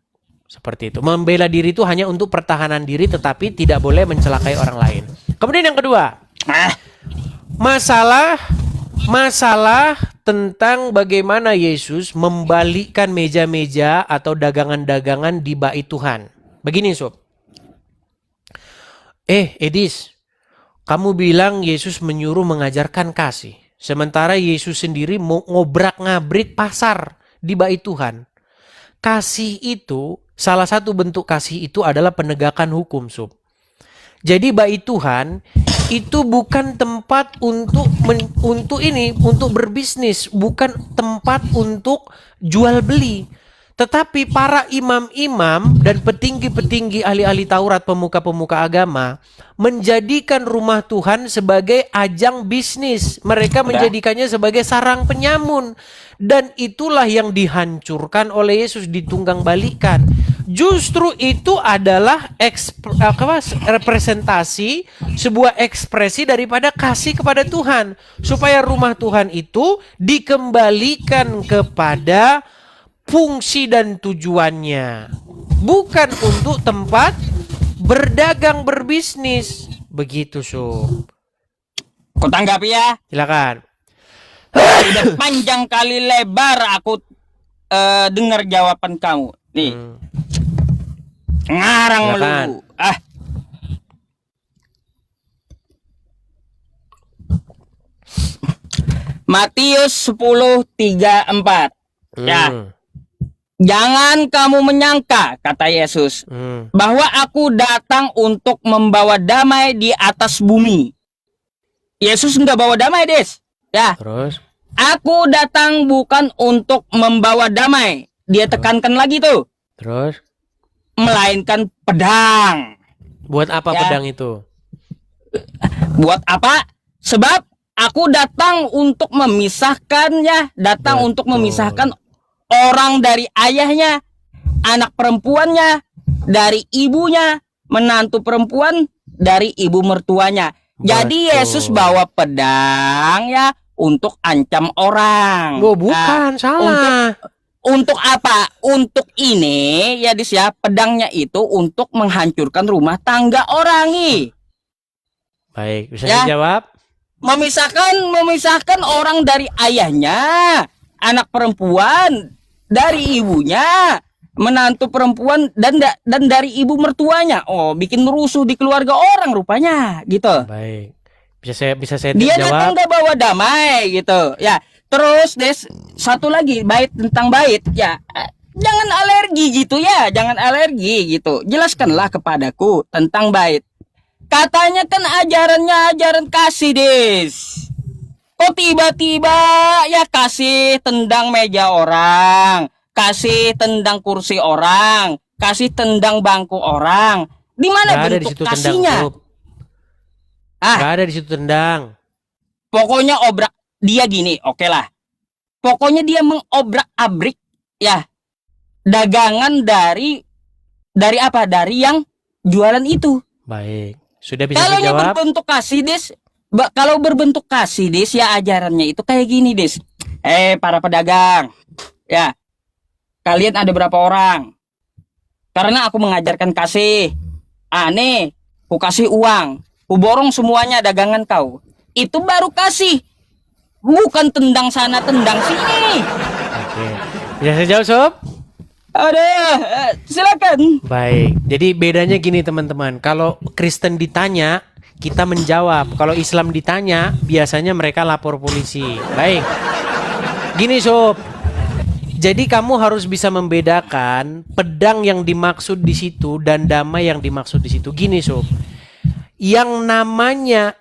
Seperti itu. Membela diri itu hanya untuk pertahanan diri, tetapi tidak boleh mencelakai orang lain. Kemudian yang kedua, masalah tentang bagaimana Yesus membalikkan meja-meja atau dagangan-dagangan di bait Tuhan. Begini Sob. Edis, kamu bilang Yesus menyuruh mengajarkan kasih. Sementara Yesus sendiri mau ngobrak-ngabrik pasar di bait Tuhan. Kasih itu, salah satu bentuk kasih itu adalah penegakan hukum, Sob. Jadi bait Tuhan itu bukan tempat untuk berbisnis, bukan tempat untuk jual beli. Tetapi para imam-imam dan petinggi-petinggi ahli-ahli Taurat, pemuka-pemuka agama menjadikan rumah Tuhan sebagai ajang bisnis. Mereka menjadikannya sebagai sarang penyamun. Dan itulah yang dihancurkan oleh Yesus, ditunggang balikan. Justru itu adalah representasi, sebuah ekspresi daripada kasih kepada Tuhan. Supaya rumah Tuhan itu dikembalikan kepada fungsi dan tujuannya. Bukan untuk tempat berdagang berbisnis. Begitu Sob. Kau tanggapi ya? Silakan. Udah panjang kali lebar aku dengar jawaban kamu. Nih. Ngarang Silakan. lu. Matius 10:3-4. Ya. Jangan kamu menyangka, kata Yesus, bahwa aku datang untuk membawa damai di atas bumi. Yesus enggak bawa damai, Des. Ya. Terus? Aku datang bukan untuk membawa damai. Dia tekankan lagi tuh. Terus? Melainkan pedang. Buat apa pedang itu? Buat apa? Sebab aku datang untuk memisahkannya. Datang untuk memisahkan orang dari ayahnya, anak perempuannya dari ibunya, menantu perempuan dari ibu mertuanya. Jadi Yesus bawa pedang ya untuk ancam orang. Oh, bukan, salah. Untuk apa? Untuk ini ya Dis ya, pedangnya itu untuk menghancurkan rumah tangga orang nih. Baik, bisa Ya. dijawab? Memisahkan orang dari ayahnya, anak perempuan dari ibunya, menantu perempuan dan dari ibu mertuanya. Oh, bikin rusuh di keluarga orang rupanya gitu. Baik. Bisa saya Dia jawab? datang gak bawa damai gitu. Ya, terus Des, satu lagi bait tentang bait ya. Jangan alergi gitu ya, jangan alergi gitu. Jelaskanlah kepadaku tentang bait. Katanya kan ajarannya ajaran kasih, Des. Kok tiba-tiba ya kasih tendang meja orang, kasih tendang kursi orang, kasih tendang bangku orang. Di mana Gak ada di bentuk situ tendang, kasihnya? Sob. Ah, Gak ada di situ tendang. pokoknya obrak dia gini, oke lah. Pokoknya dia mengobrak-abrik ya dagangan dari apa? Dari yang jualan itu. Baik. Sudah bisa Kalau saya yang jawab? berbentuk kasih, Des, kalau berbentuk kasih, Des, ya ajarannya itu kayak gini, Des. Para pedagang, ya, kalian ada berapa orang? Karena aku mengajarkan kasih. Nih, ku kasih uang, ku borong semuanya dagangan kau. Itu baru kasih. Bukan tendang sana, tendang sini. Oke. Bisa saya jawab, Sob? Ada, silakan. Baik. Jadi bedanya gini, teman-teman. Kalau Kristen ditanya, kita menjawab. Kalau Islam ditanya, biasanya mereka lapor polisi. Baik. Gini, Sob. Jadi kamu harus bisa membedakan pedang yang dimaksud di situ dan damai yang dimaksud di situ. Gini, Sob. Yang namanya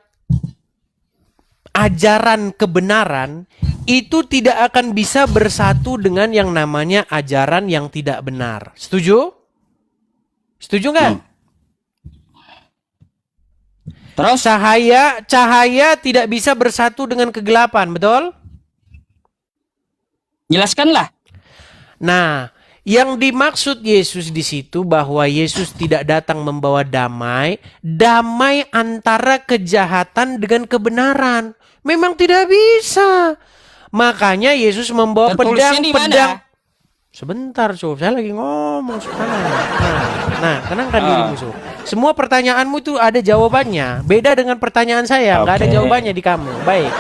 ajaran kebenaran itu tidak akan bisa bersatu dengan yang namanya ajaran yang tidak benar. Setuju? Setuju nggak? Terus, Cahaya tidak bisa bersatu dengan kegelapan, betul? jelaskanlah. Nah, yang dimaksud Yesus di situ bahwa Yesus tidak datang membawa damai antara kejahatan dengan kebenaran. Memang tidak bisa. Makanya Yesus membawa Tertulisnya di mana? pedang. Sebentar, Sob. Saya lagi ngomong sekarang. Nah, tenangkan dirimu, Sob. Semua pertanyaanmu itu ada jawabannya. Beda dengan pertanyaan saya, nggak ada Oke. jawabannya di kamu. Baik.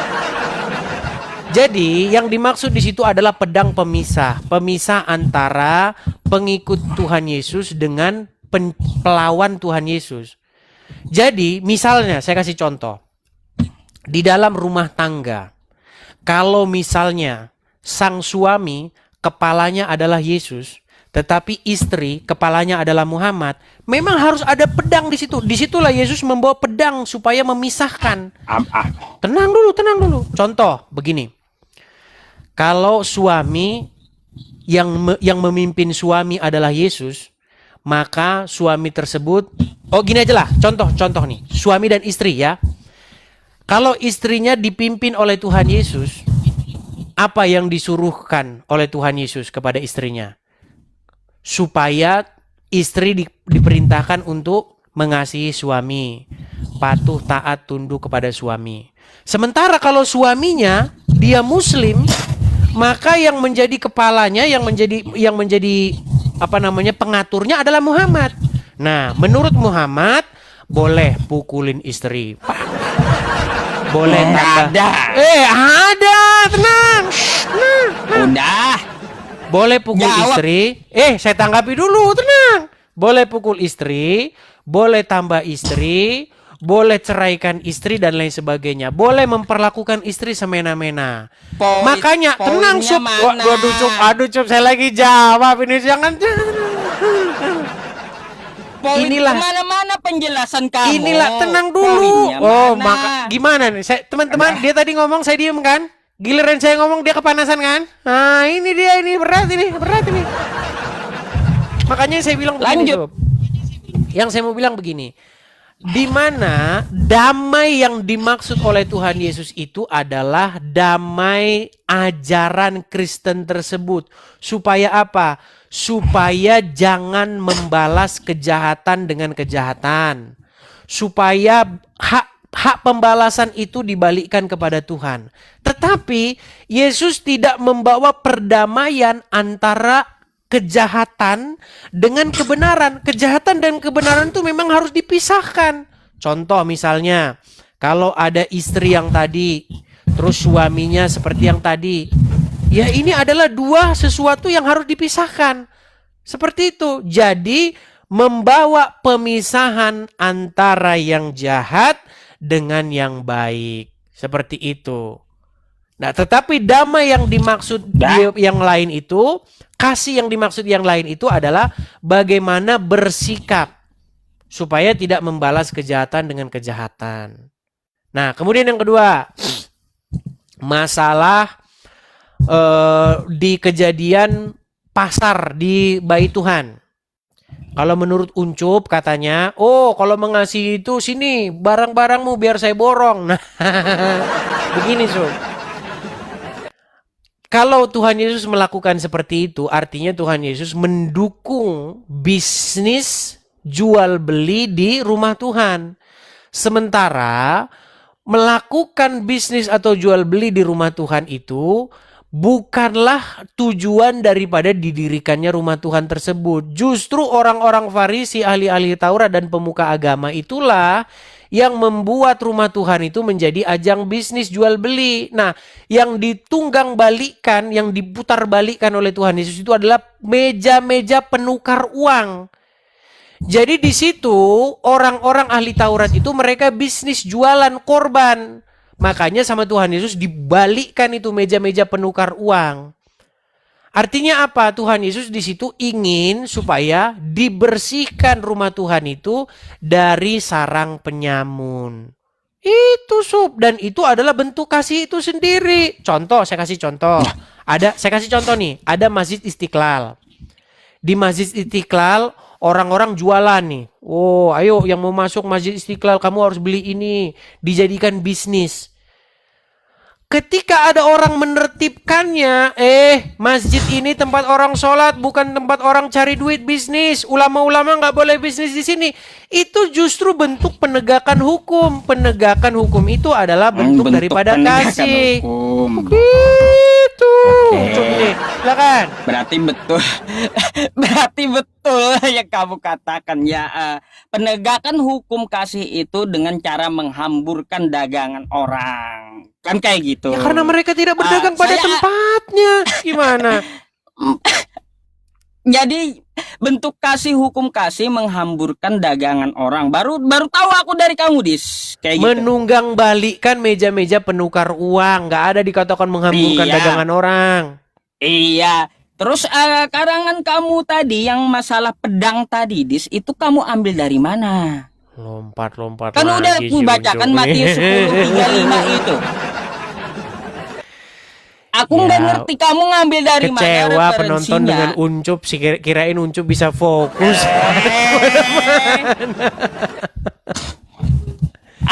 Jadi, yang dimaksud di situ adalah pedang pemisah antara pengikut Tuhan Yesus dengan pelawan Tuhan Yesus. Jadi, misalnya saya kasih contoh. Di dalam rumah tangga, kalau misalnya sang suami kepalanya adalah Yesus, tetapi istri kepalanya adalah Muhammad, memang harus ada pedang di situ. Disitulah Yesus membawa pedang supaya memisahkan. Tenang dulu. Contoh begini. Kalau suami yang memimpin suami adalah Yesus, maka suami tersebut, gini aja lah, contoh nih, suami dan istri ya. Kalau istrinya dipimpin oleh Tuhan Yesus, apa yang disuruhkan oleh Tuhan Yesus kepada istrinya? Supaya istri diperintahkan untuk mengasihi suami, patuh, taat, tunduk kepada suami. Sementara kalau suaminya dia Muslim, maka yang menjadi kepalanya, yang menjadi pengaturnya adalah Muhammad. Nah, menurut Muhammad boleh pukulin istri, boleh tambah. Ada. Ada, tenang. Udah. Boleh pukul Jawab. istri. Saya tanggapi dulu, tenang. Boleh pukul istri, boleh tambah istri, boleh ceraikan istri dan lain sebagainya. Boleh memperlakukan istri semena-mena. Makanya tenang, poinnya Sob. mana? Aduh, Sob, saya lagi jawab ini, jangan. Poin Inilah. kemana-mana penjelasan kamu. Inilah, tenang dulu. Poinnya mana? Gimana nih? Teman-teman, dia tadi ngomong saya diem kan? Giliran saya ngomong dia kepanasan kan? Nah, ini berat ini. Makanya saya bilang begini, Lanjut. Sob. Yang saya mau bilang begini. Di mana damai yang dimaksud oleh Tuhan Yesus itu adalah damai ajaran Kristen tersebut. Supaya apa? Supaya jangan membalas kejahatan dengan kejahatan. Supaya hak pembalasan itu dibalikkan kepada Tuhan. Tetapi Yesus tidak membawa perdamaian antara kejahatan dengan kebenaran. Kejahatan dan kebenaran itu memang harus dipisahkan. Contoh misalnya, kalau ada istri yang tadi, terus suaminya seperti yang tadi, ya ini adalah dua sesuatu yang harus dipisahkan. Seperti itu. Jadi membawa pemisahan antara yang jahat dengan yang baik. Seperti itu. Nah, tetapi damai yang dimaksud yang lain itu, kasih yang dimaksud yang lain itu adalah bagaimana bersikap supaya tidak membalas kejahatan dengan kejahatan. Nah, kemudian yang kedua, masalah di kejadian pasar di Bait Tuhan. Kalau menurut Uncup katanya, oh kalau mengasihi itu sini barang-barangmu biar saya borong. Nah, begini Sob. Kalau Tuhan Yesus melakukan seperti itu, artinya Tuhan Yesus mendukung bisnis jual beli di rumah Tuhan. Sementara melakukan bisnis atau jual beli di rumah Tuhan itu bukanlah tujuan daripada didirikannya rumah Tuhan tersebut. Justru orang-orang Farisi, ahli-ahli Taurat dan pemuka agama itulah yang membuat rumah Tuhan itu menjadi ajang bisnis jual beli. Nah, yang ditunggang balikan, yang diputar balikan oleh Tuhan Yesus itu adalah meja-meja penukar uang. Jadi di situ orang-orang ahli Taurat itu mereka bisnis jualan korban. Makanya sama Tuhan Yesus dibalikkan itu meja-meja penukar uang. Artinya apa? Tuhan Yesus di situ ingin supaya dibersihkan rumah Tuhan itu dari sarang penyamun. Itu Sob, dan itu adalah bentuk kasih itu sendiri. Contoh, saya kasih contoh. Saya kasih contoh nih, ada Masjid Istiqlal. Di Masjid Istiqlal orang-orang jualan nih. Oh, ayo yang mau masuk Masjid Istiqlal kamu harus beli ini, dijadikan bisnis. Ketika ada orang menertibkannya, masjid ini tempat orang sholat, bukan tempat orang cari duit bisnis. Ulama-ulama nggak boleh bisnis di sini. Itu justru bentuk penegakan hukum. Penegakan hukum itu adalah bentuk daripada kasih. Gitu. Oke. Silakan. Berarti betul. Berarti betul yang kamu katakan ya. Penegakan hukum kasih itu dengan cara menghamburkan dagangan orang. Kan kayak gitu. Ya karena mereka tidak berdagang pada tempatnya. Gimana? Jadi bentuk kasih hukum kasih menghamburkan dagangan orang. Baru tahu aku dari kamu, Dis. Kayak gitu. Menunggang balikkan meja-meja penukar uang. Nggak ada dikatakan menghamburkan dagangan orang. Iya. Terus karangan kamu tadi yang masalah pedang tadi, Dis, itu kamu ambil dari mana? Lompat-lompat Kan lagi udah aku bacakan Matius 10:35 itu. Aku nggak ngerti kamu ngambil dari mana Kecewa penonton referensinya. dengan Uncup, kirain Uncup bisa fokus.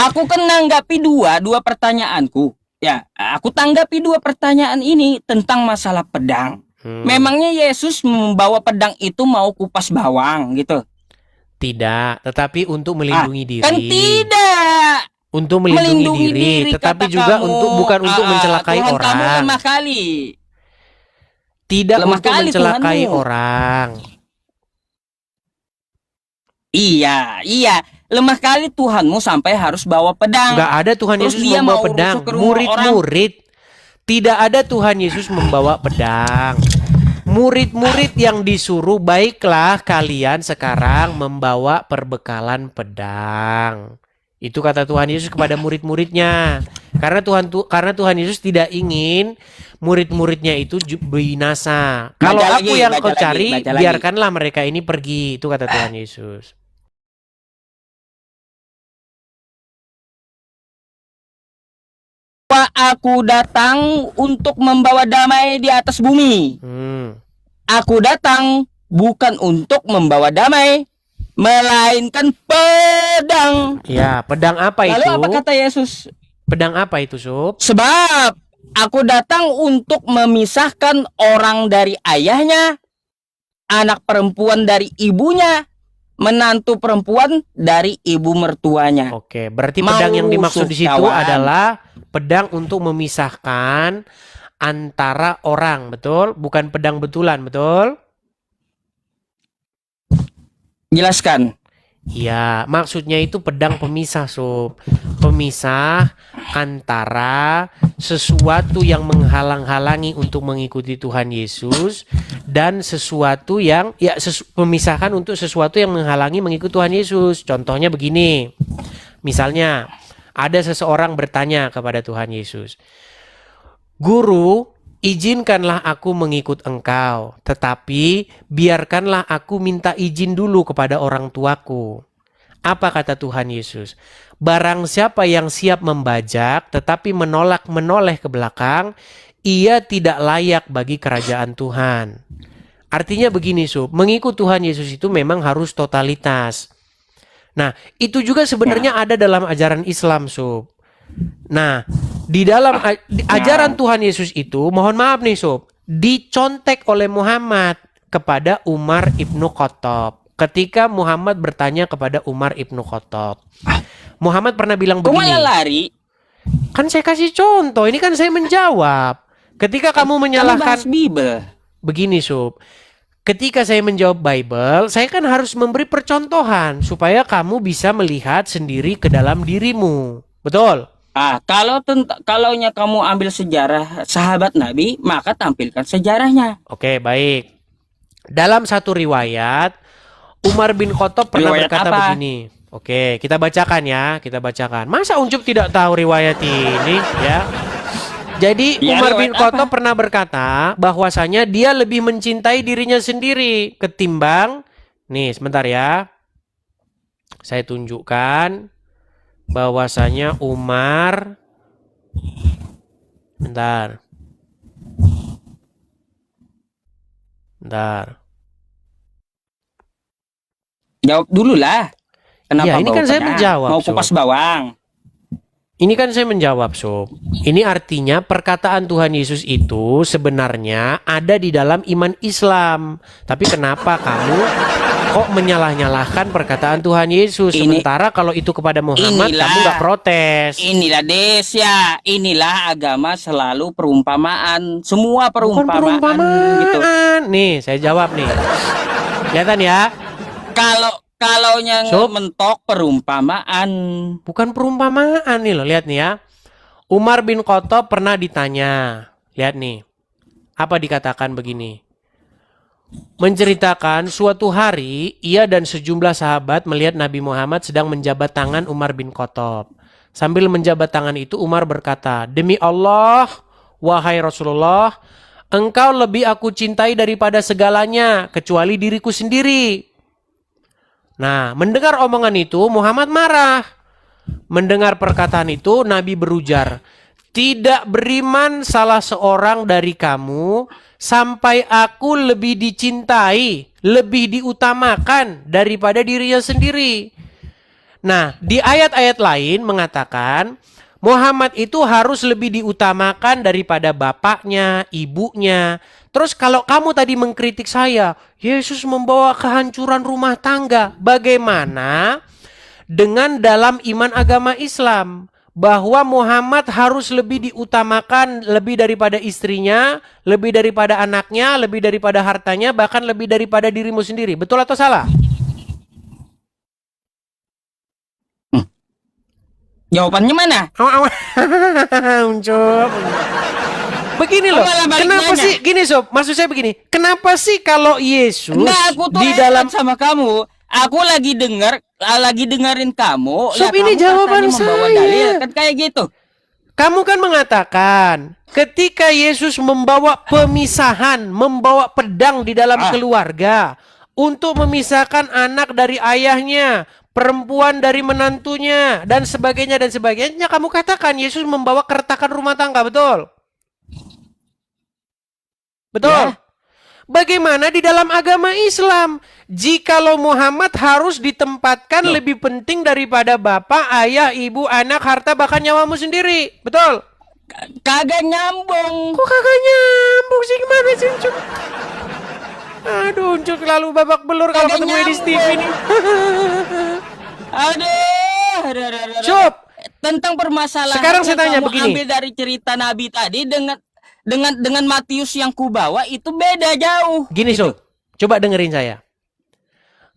Aku kan nanggapi dua pertanyaanku. Ya, aku tanggapi dua pertanyaan ini tentang masalah pedang. Memangnya Yesus membawa pedang itu mau kupas bawang gitu? Tidak, tetapi untuk melindungi diri. Kan tidak. Untuk melindungi diri, tetapi juga kamu, bukan untuk mencelakai Tuhan orang. Kamu lemah kali. Tidak lemah untuk kali mencelakai Tuhanmu. orang. Iya, lemah kali Tuhanmu sampai harus bawa pedang. Enggak ada Tuhan Terus Yesus dia membawa mau pedang. rusuk ke rumah Murid-murid. Tidak ada Tuhan Yesus membawa pedang. Murid-murid yang disuruh, baiklah kalian sekarang membawa perbekalan pedang. Itu kata Tuhan Yesus kepada murid-muridnya. Karena Tuhan Yesus tidak ingin murid-muridnya itu binasa. Kalau aku yang kau cari, biarkanlah mereka ini pergi. Itu kata Tuhan Yesus. Aku datang untuk membawa damai di atas bumi. Aku datang bukan untuk membawa damai, melainkan pedang. Ya, pedang apa itu? Lalu apa kata Yesus? Pedang apa itu, Sob? Sebab aku datang untuk memisahkan orang dari ayahnya, anak perempuan dari ibunya, menantu perempuan dari ibu mertuanya. Oke, berarti Mau pedang yang dimaksud di rusuh, situ kawan. adalah pedang untuk memisahkan antara orang, betul? Bukan pedang betulan, betul? Jelaskan. Iya, maksudnya itu pedang pemisah, Sob. Pemisah antara sesuatu yang menghalang-halangi untuk mengikuti Tuhan Yesus dan sesuatu yang memisahkan untuk sesuatu yang menghalangi mengikuti Tuhan Yesus. Contohnya begini. Misalnya, ada seseorang bertanya kepada Tuhan Yesus, "Guru, izinkanlah aku mengikut engkau, tetapi biarkanlah aku minta izin dulu kepada orang tuaku." Apa kata Tuhan Yesus? Barang siapa yang siap membajak tetapi menoleh ke belakang, ia tidak layak bagi kerajaan Tuhan. Artinya begini, Sob, mengikut Tuhan Yesus itu memang harus totalitas. Nah, itu juga sebenarnya ada dalam ajaran Islam, Sob. Nah, di dalam ajaran Tuhan Yesus itu, mohon maaf nih Sob, dicontek oleh Muhammad kepada Umar ibnu Khattab. Ketika Muhammad bertanya kepada Umar ibnu Khattab, Muhammad pernah bilang Kok begini. malah lari? Kan saya kasih contoh, ini kan saya menjawab. Ketika kamu Kamu menyalahkan, bahas Bible. begini Sob, ketika saya menjawab Bible, saya kan harus memberi percontohan supaya kamu bisa melihat sendiri ke dalam dirimu. Betul? Kalaunya kamu ambil sejarah sahabat Nabi, maka tampilkan sejarahnya. Oke, baik. Dalam satu riwayat, Umar bin Khattab pernah Riwayat berkata apa? begini. Oke, kita bacakan ya, kita bacakan. Masa Uncup tidak tahu riwayat ini, ya? Jadi Ya, Umar bin riwayat Khattab apa? pernah berkata bahwasanya dia lebih mencintai dirinya sendiri ketimbang, nih sebentar ya, saya tunjukkan bahwasanya Umar, bentar, bentar. Jawab dulu lah. Kenapa Ya, ini bau kan saya pedang? menjawab, Mau Sob. kupas bawang. Ini kan saya menjawab, Sob. Ini artinya perkataan Tuhan Yesus itu sebenarnya ada di dalam iman Islam. Tapi kenapa kamu kok menyalah-nyalahkan perkataan Tuhan Yesus? Sementara kalau itu kepada Muhammad, Inilah. kamu nggak protes. Inilah Desya, inilah agama selalu perumpamaan. Semua Bukan perumpamaan gitu. Nih, saya jawab nih. Kelihatan ya? Kalaunya Sob. mentok perumpamaan. Bukan perumpamaan nih loh, lihat nih ya. Umar bin Khattab pernah ditanya. Lihat nih. Apa dikatakan begini? Menceritakan suatu hari ia dan sejumlah sahabat melihat Nabi Muhammad sedang menjabat tangan Umar bin Khattab. Sambil menjabat tangan itu Umar berkata, "Demi Allah, wahai Rasulullah, engkau lebih aku cintai daripada segalanya kecuali diriku sendiri." Nah, mendengar omongan itu Muhammad marah. Mendengar perkataan itu Nabi berujar, "Tidak beriman salah seorang dari kamu sampai aku lebih dicintai, lebih diutamakan daripada dirinya sendiri." Nah, di ayat-ayat lain mengatakan Muhammad itu harus lebih diutamakan daripada bapaknya, ibunya. Terus kalau kamu tadi mengkritik saya, Yesus membawa kehancuran rumah tangga. Bagaimana dengan dalam iman agama Islam? Bahwa Muhammad harus lebih diutamakan lebih daripada istrinya, lebih daripada anaknya, lebih daripada hartanya, bahkan lebih daripada dirimu sendiri. Betul atau salah? Jawabannya mana? Uncop. Begini loh, malah balik kenapa nanya? sih, gini Sob, maksud saya begini, kenapa sih kalau Yesus Enggak, aku tuh di heran dalam, sama kamu. Aku lagi dengerin kamu. Sob, ya ini kamu jawaban katanya membawa saya. dalil, kan kayak gitu. kamu kan mengatakan, ketika Yesus membawa pemisahan, membawa pedang di dalam keluarga, untuk memisahkan anak dari ayahnya, perempuan dari menantunya, dan sebagainya, kamu katakan Yesus membawa keretakan rumah tangga, betul? Betul. Ya. Bagaimana di dalam agama Islam? Jikalau Muhammad harus ditempatkan lebih penting daripada bapak, ayah, ibu, anak, harta, bahkan nyawamu sendiri. Betul? Kagak nyambung. Kok kagak nyambung sih, gimana sih? Aduh, Ucup lalu babak belur kalau Kagak ketemu Edis TV nyambung. ini. Aduh. Cup, Tentang permasalahan Sekarang saya yang tanya kamu begini. ambil dari cerita Nabi tadi dengan Matius yang kubawa itu beda jauh. gini gitu. Sob, coba dengerin saya.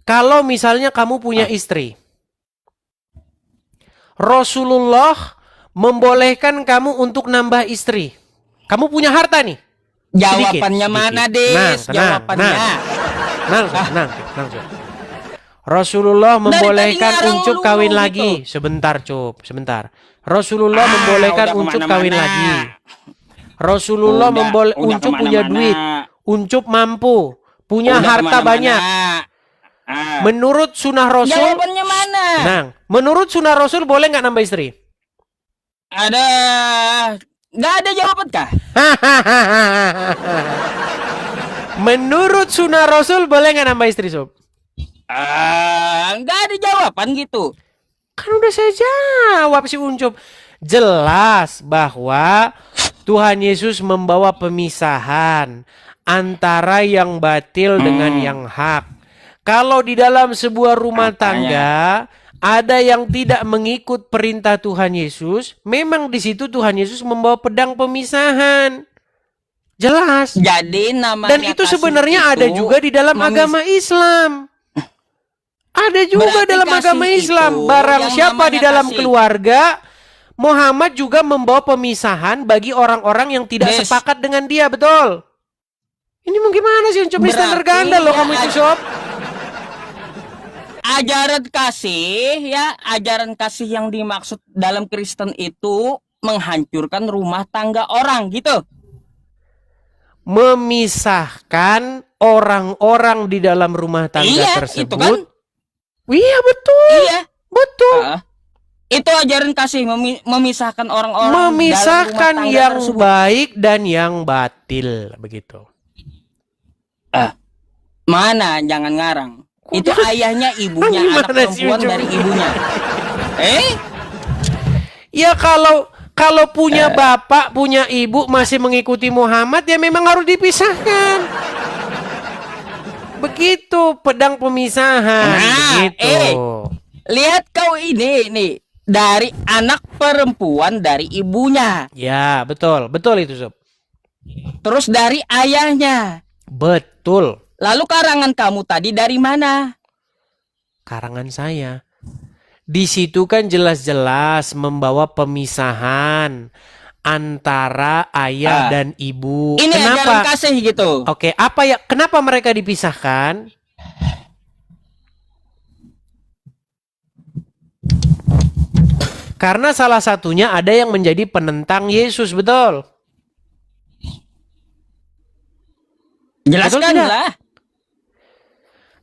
Kalau misalnya kamu punya istri, Rasulullah membolehkan kamu untuk nambah istri. Kamu punya harta nih. Jawabannya Sedikit. mana, Des? Tenang, Jawabannya. tenang, Sob. Rasulullah membolehkan tadi ngarang Uncup lu kawin gitu. lagi. Sebentar, Cup, sebentar. Rasulullah membolehkan udah Uncup kemana-mana. kawin lagi. Rasulullah Udah Uncup punya kemana-mana. duit. Uncup mampu, punya Udah harta kemana-mana. banyak. Menurut sunnah Rasul, Jawabannya mana? tenang. Menurut sunnah Rasul boleh nggak nambah istri? Ada, nggak ada jawaban kah? Menurut sunnah Rasul boleh nggak nambah istri, Sob? Nggak ada jawaban gitu. Kan udah saya jawab si Uncup. Jelas bahwa Tuhan Yesus membawa pemisahan antara yang batil dengan yang hak. Kalau di dalam sebuah rumah tangga ada yang tidak mengikut perintah Tuhan Yesus, memang di situ Tuhan Yesus membawa pedang pemisahan. Jelas. Jadi namanya Dan itu kasih sebenarnya itu ada juga di dalam agama Islam. Ada juga Berarti dalam kasih agama Islam. itu Barang yang siapa di namanya dalam kasih. keluarga, Muhammad juga membawa pemisahan bagi orang-orang yang tidak Des. sepakat dengan dia, betul. Ini mau gimana sih? Ucup standar Berarti ganda loh ya, kamu itu, Sob. Ajaran kasih yang dimaksud dalam Kristen itu menghancurkan rumah tangga orang gitu. Memisahkan orang-orang di dalam rumah tangga Iya, tersebut. itu kan. Iya, betul. Iya. Betul. Itu ajaran kasih memisahkan orang-orang Memisahkan dalam rumah tangga yang tersebut. baik dan yang batil, begitu. Mana jangan ngarang. Itu ayahnya, ibunya, anak Gimana sih, perempuan Ucup? dari ibunya. Ya kalau punya bapak, punya ibu masih mengikuti Muhammad, ya memang harus dipisahkan. Begitu pedang pemisahan. Begitu. Lihat kau ini nih, dari anak perempuan dari ibunya, Ya, betul. Betul itu, Sob. terus dari ayahnya. Betul. Lalu karangan kamu tadi dari mana? Karangan saya. Di situ kan jelas-jelas membawa pemisahan antara ayah dan ibu. Ini ajaran Kenapa? kasih gitu. Oke, apa ya? Kenapa mereka dipisahkan? Karena salah satunya ada yang menjadi penentang Yesus, betul? Jelaskanlah.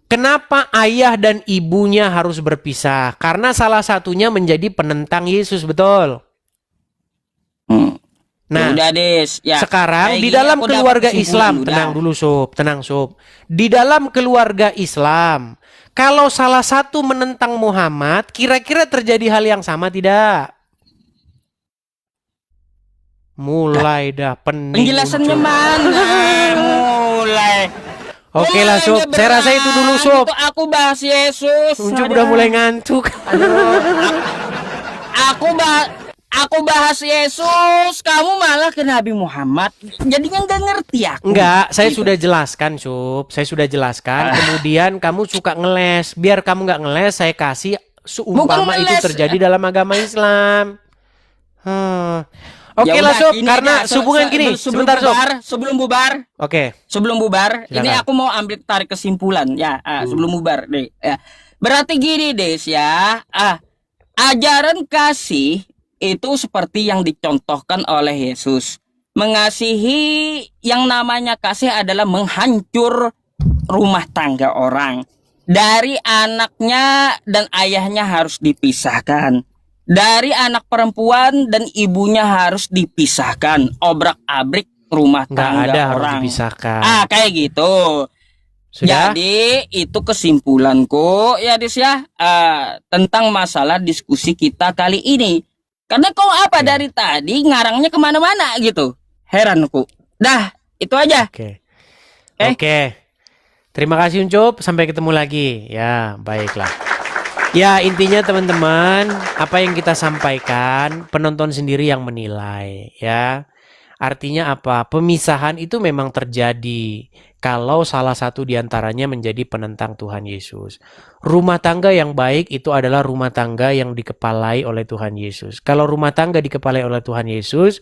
Kenapa ayah dan ibunya harus berpisah? Karena salah satunya menjadi penentang Yesus, betul? Nah, Udah Des. Ya, sekarang kayak di gini dalam aku dapat keluarga kesimpulan, Islam, udah. tenang dulu Sob, tenang Sob. Di dalam keluarga Islam, kalau salah satu menentang Muhammad, kira-kira terjadi hal yang sama tidak? Mulai dah pening. Penjelasannya Ucup. mana? Mulai. Oke lah Sob, saya rasa itu dulu Sob. Itu aku bahas Yesus. Ucup udah mulai ngantuk. Aku bahas Yesus, kamu malah ke Nabi Muhammad. Jadinya nggak ngerti aku. Enggak, saya sudah jelaskan, Sob. Saya sudah jelaskan. Kemudian kamu suka ngeles. Biar kamu nggak ngeles, saya kasih seumpama Bukan itu ngeles. terjadi dalam agama Islam. Oke Ya lah, udah, Sob. gini Karena aja, hubungan gini. Sebentar, Sob. Sebelum bubar, Oke. ini Silakan. aku mau ambil tarik kesimpulan ya. Sebelum bubar deh. Ya. Berarti gini Des ya. Ajaran kasih itu seperti yang dicontohkan oleh Yesus. Mengasihi, yang namanya kasih adalah menghancur rumah tangga orang. Dari anaknya dan ayahnya harus dipisahkan. Dari anak perempuan dan ibunya harus dipisahkan. Obrak-abrik rumah Nggak tangga ada harus orang. dipisahkan. Kayak gitu. Sudah? Jadi itu kesimpulanku ya Dis ya, tentang masalah diskusi kita kali ini. Karena kau apa dari tadi ngarangnya kemana-mana gitu. Heranku. Dah, itu aja. Oke. Eh? Oke. Terima kasih Uncup, sampai ketemu lagi. Ya, baiklah. Ya, intinya teman-teman, apa yang kita sampaikan, penonton sendiri yang menilai, ya. Artinya apa? Pemisahan itu memang terjadi kalau salah satu di antaranya menjadi penentang Tuhan Yesus. Rumah tangga yang baik itu adalah rumah tangga yang dikepalai oleh Tuhan Yesus. Kalau rumah tangga dikepalai oleh Tuhan Yesus,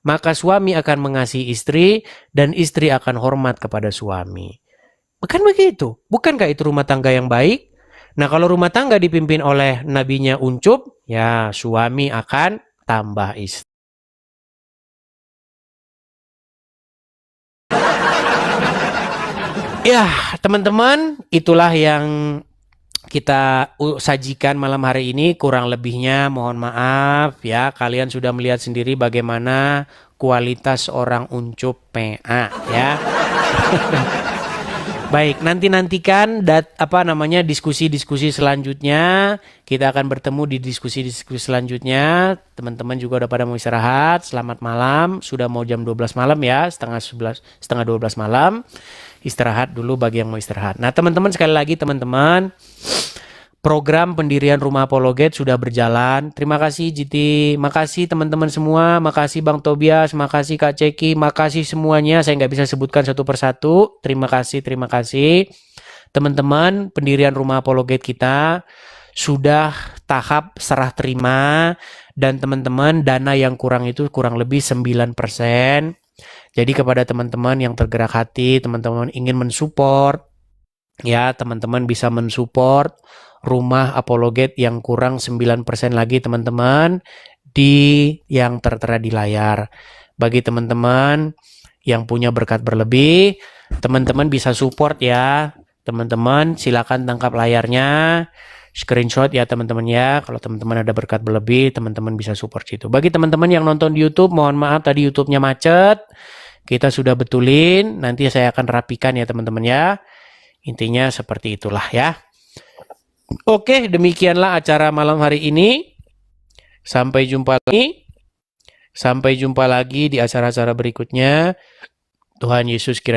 maka suami akan mengasihi istri dan istri akan hormat kepada suami. Bukan begitu? Bukankah itu rumah tangga yang baik? Nah, kalau rumah tangga dipimpin oleh nabinya Uncup, ya suami akan tambah istri. Ya, teman-teman, itulah yang kita sajikan malam hari ini. Kurang lebihnya mohon maaf ya. Kalian sudah melihat sendiri bagaimana kualitas orang Uncup PA ya. Baik, nantikan diskusi-diskusi selanjutnya. Kita akan bertemu di diskusi-diskusi selanjutnya. Teman-teman juga udah pada mau istirahat. Selamat malam. Sudah mau jam 12 malam ya, setengah 12 malam. Istirahat dulu bagi yang mau istirahat. Nah, teman-teman, sekali lagi teman-teman, program pendirian Rumah Apologet sudah berjalan. Terima kasih Jiti, makasih teman-teman semua, makasih Bang Tobias, makasih Kak Ceki, makasih semuanya. Saya nggak bisa sebutkan satu persatu. Terima kasih. Teman-teman, pendirian Rumah Apologet kita sudah tahap serah terima, dan teman-teman, dana yang kurang itu kurang lebih 9%. Jadi kepada teman-teman yang tergerak hati, teman-teman ingin mensupport, ya teman-teman bisa mensupport Rumah Apologet yang kurang 9% lagi teman-teman di yang tertera di layar. Bagi teman-teman yang punya berkat berlebih, teman-teman bisa support ya. Teman-teman silakan tangkap layarnya, screenshot ya teman-teman ya. Kalau teman-teman ada berkat berlebih, teman-teman bisa support situ. Bagi teman-teman yang nonton di YouTube, mohon maaf tadi YouTube-nya macet. Kita sudah betulin, nanti saya akan rapikan ya teman-teman ya. Intinya seperti itulah ya. Oke, demikianlah acara malam hari ini. Sampai jumpa lagi di acara-acara berikutnya. Tuhan Yesus kiranya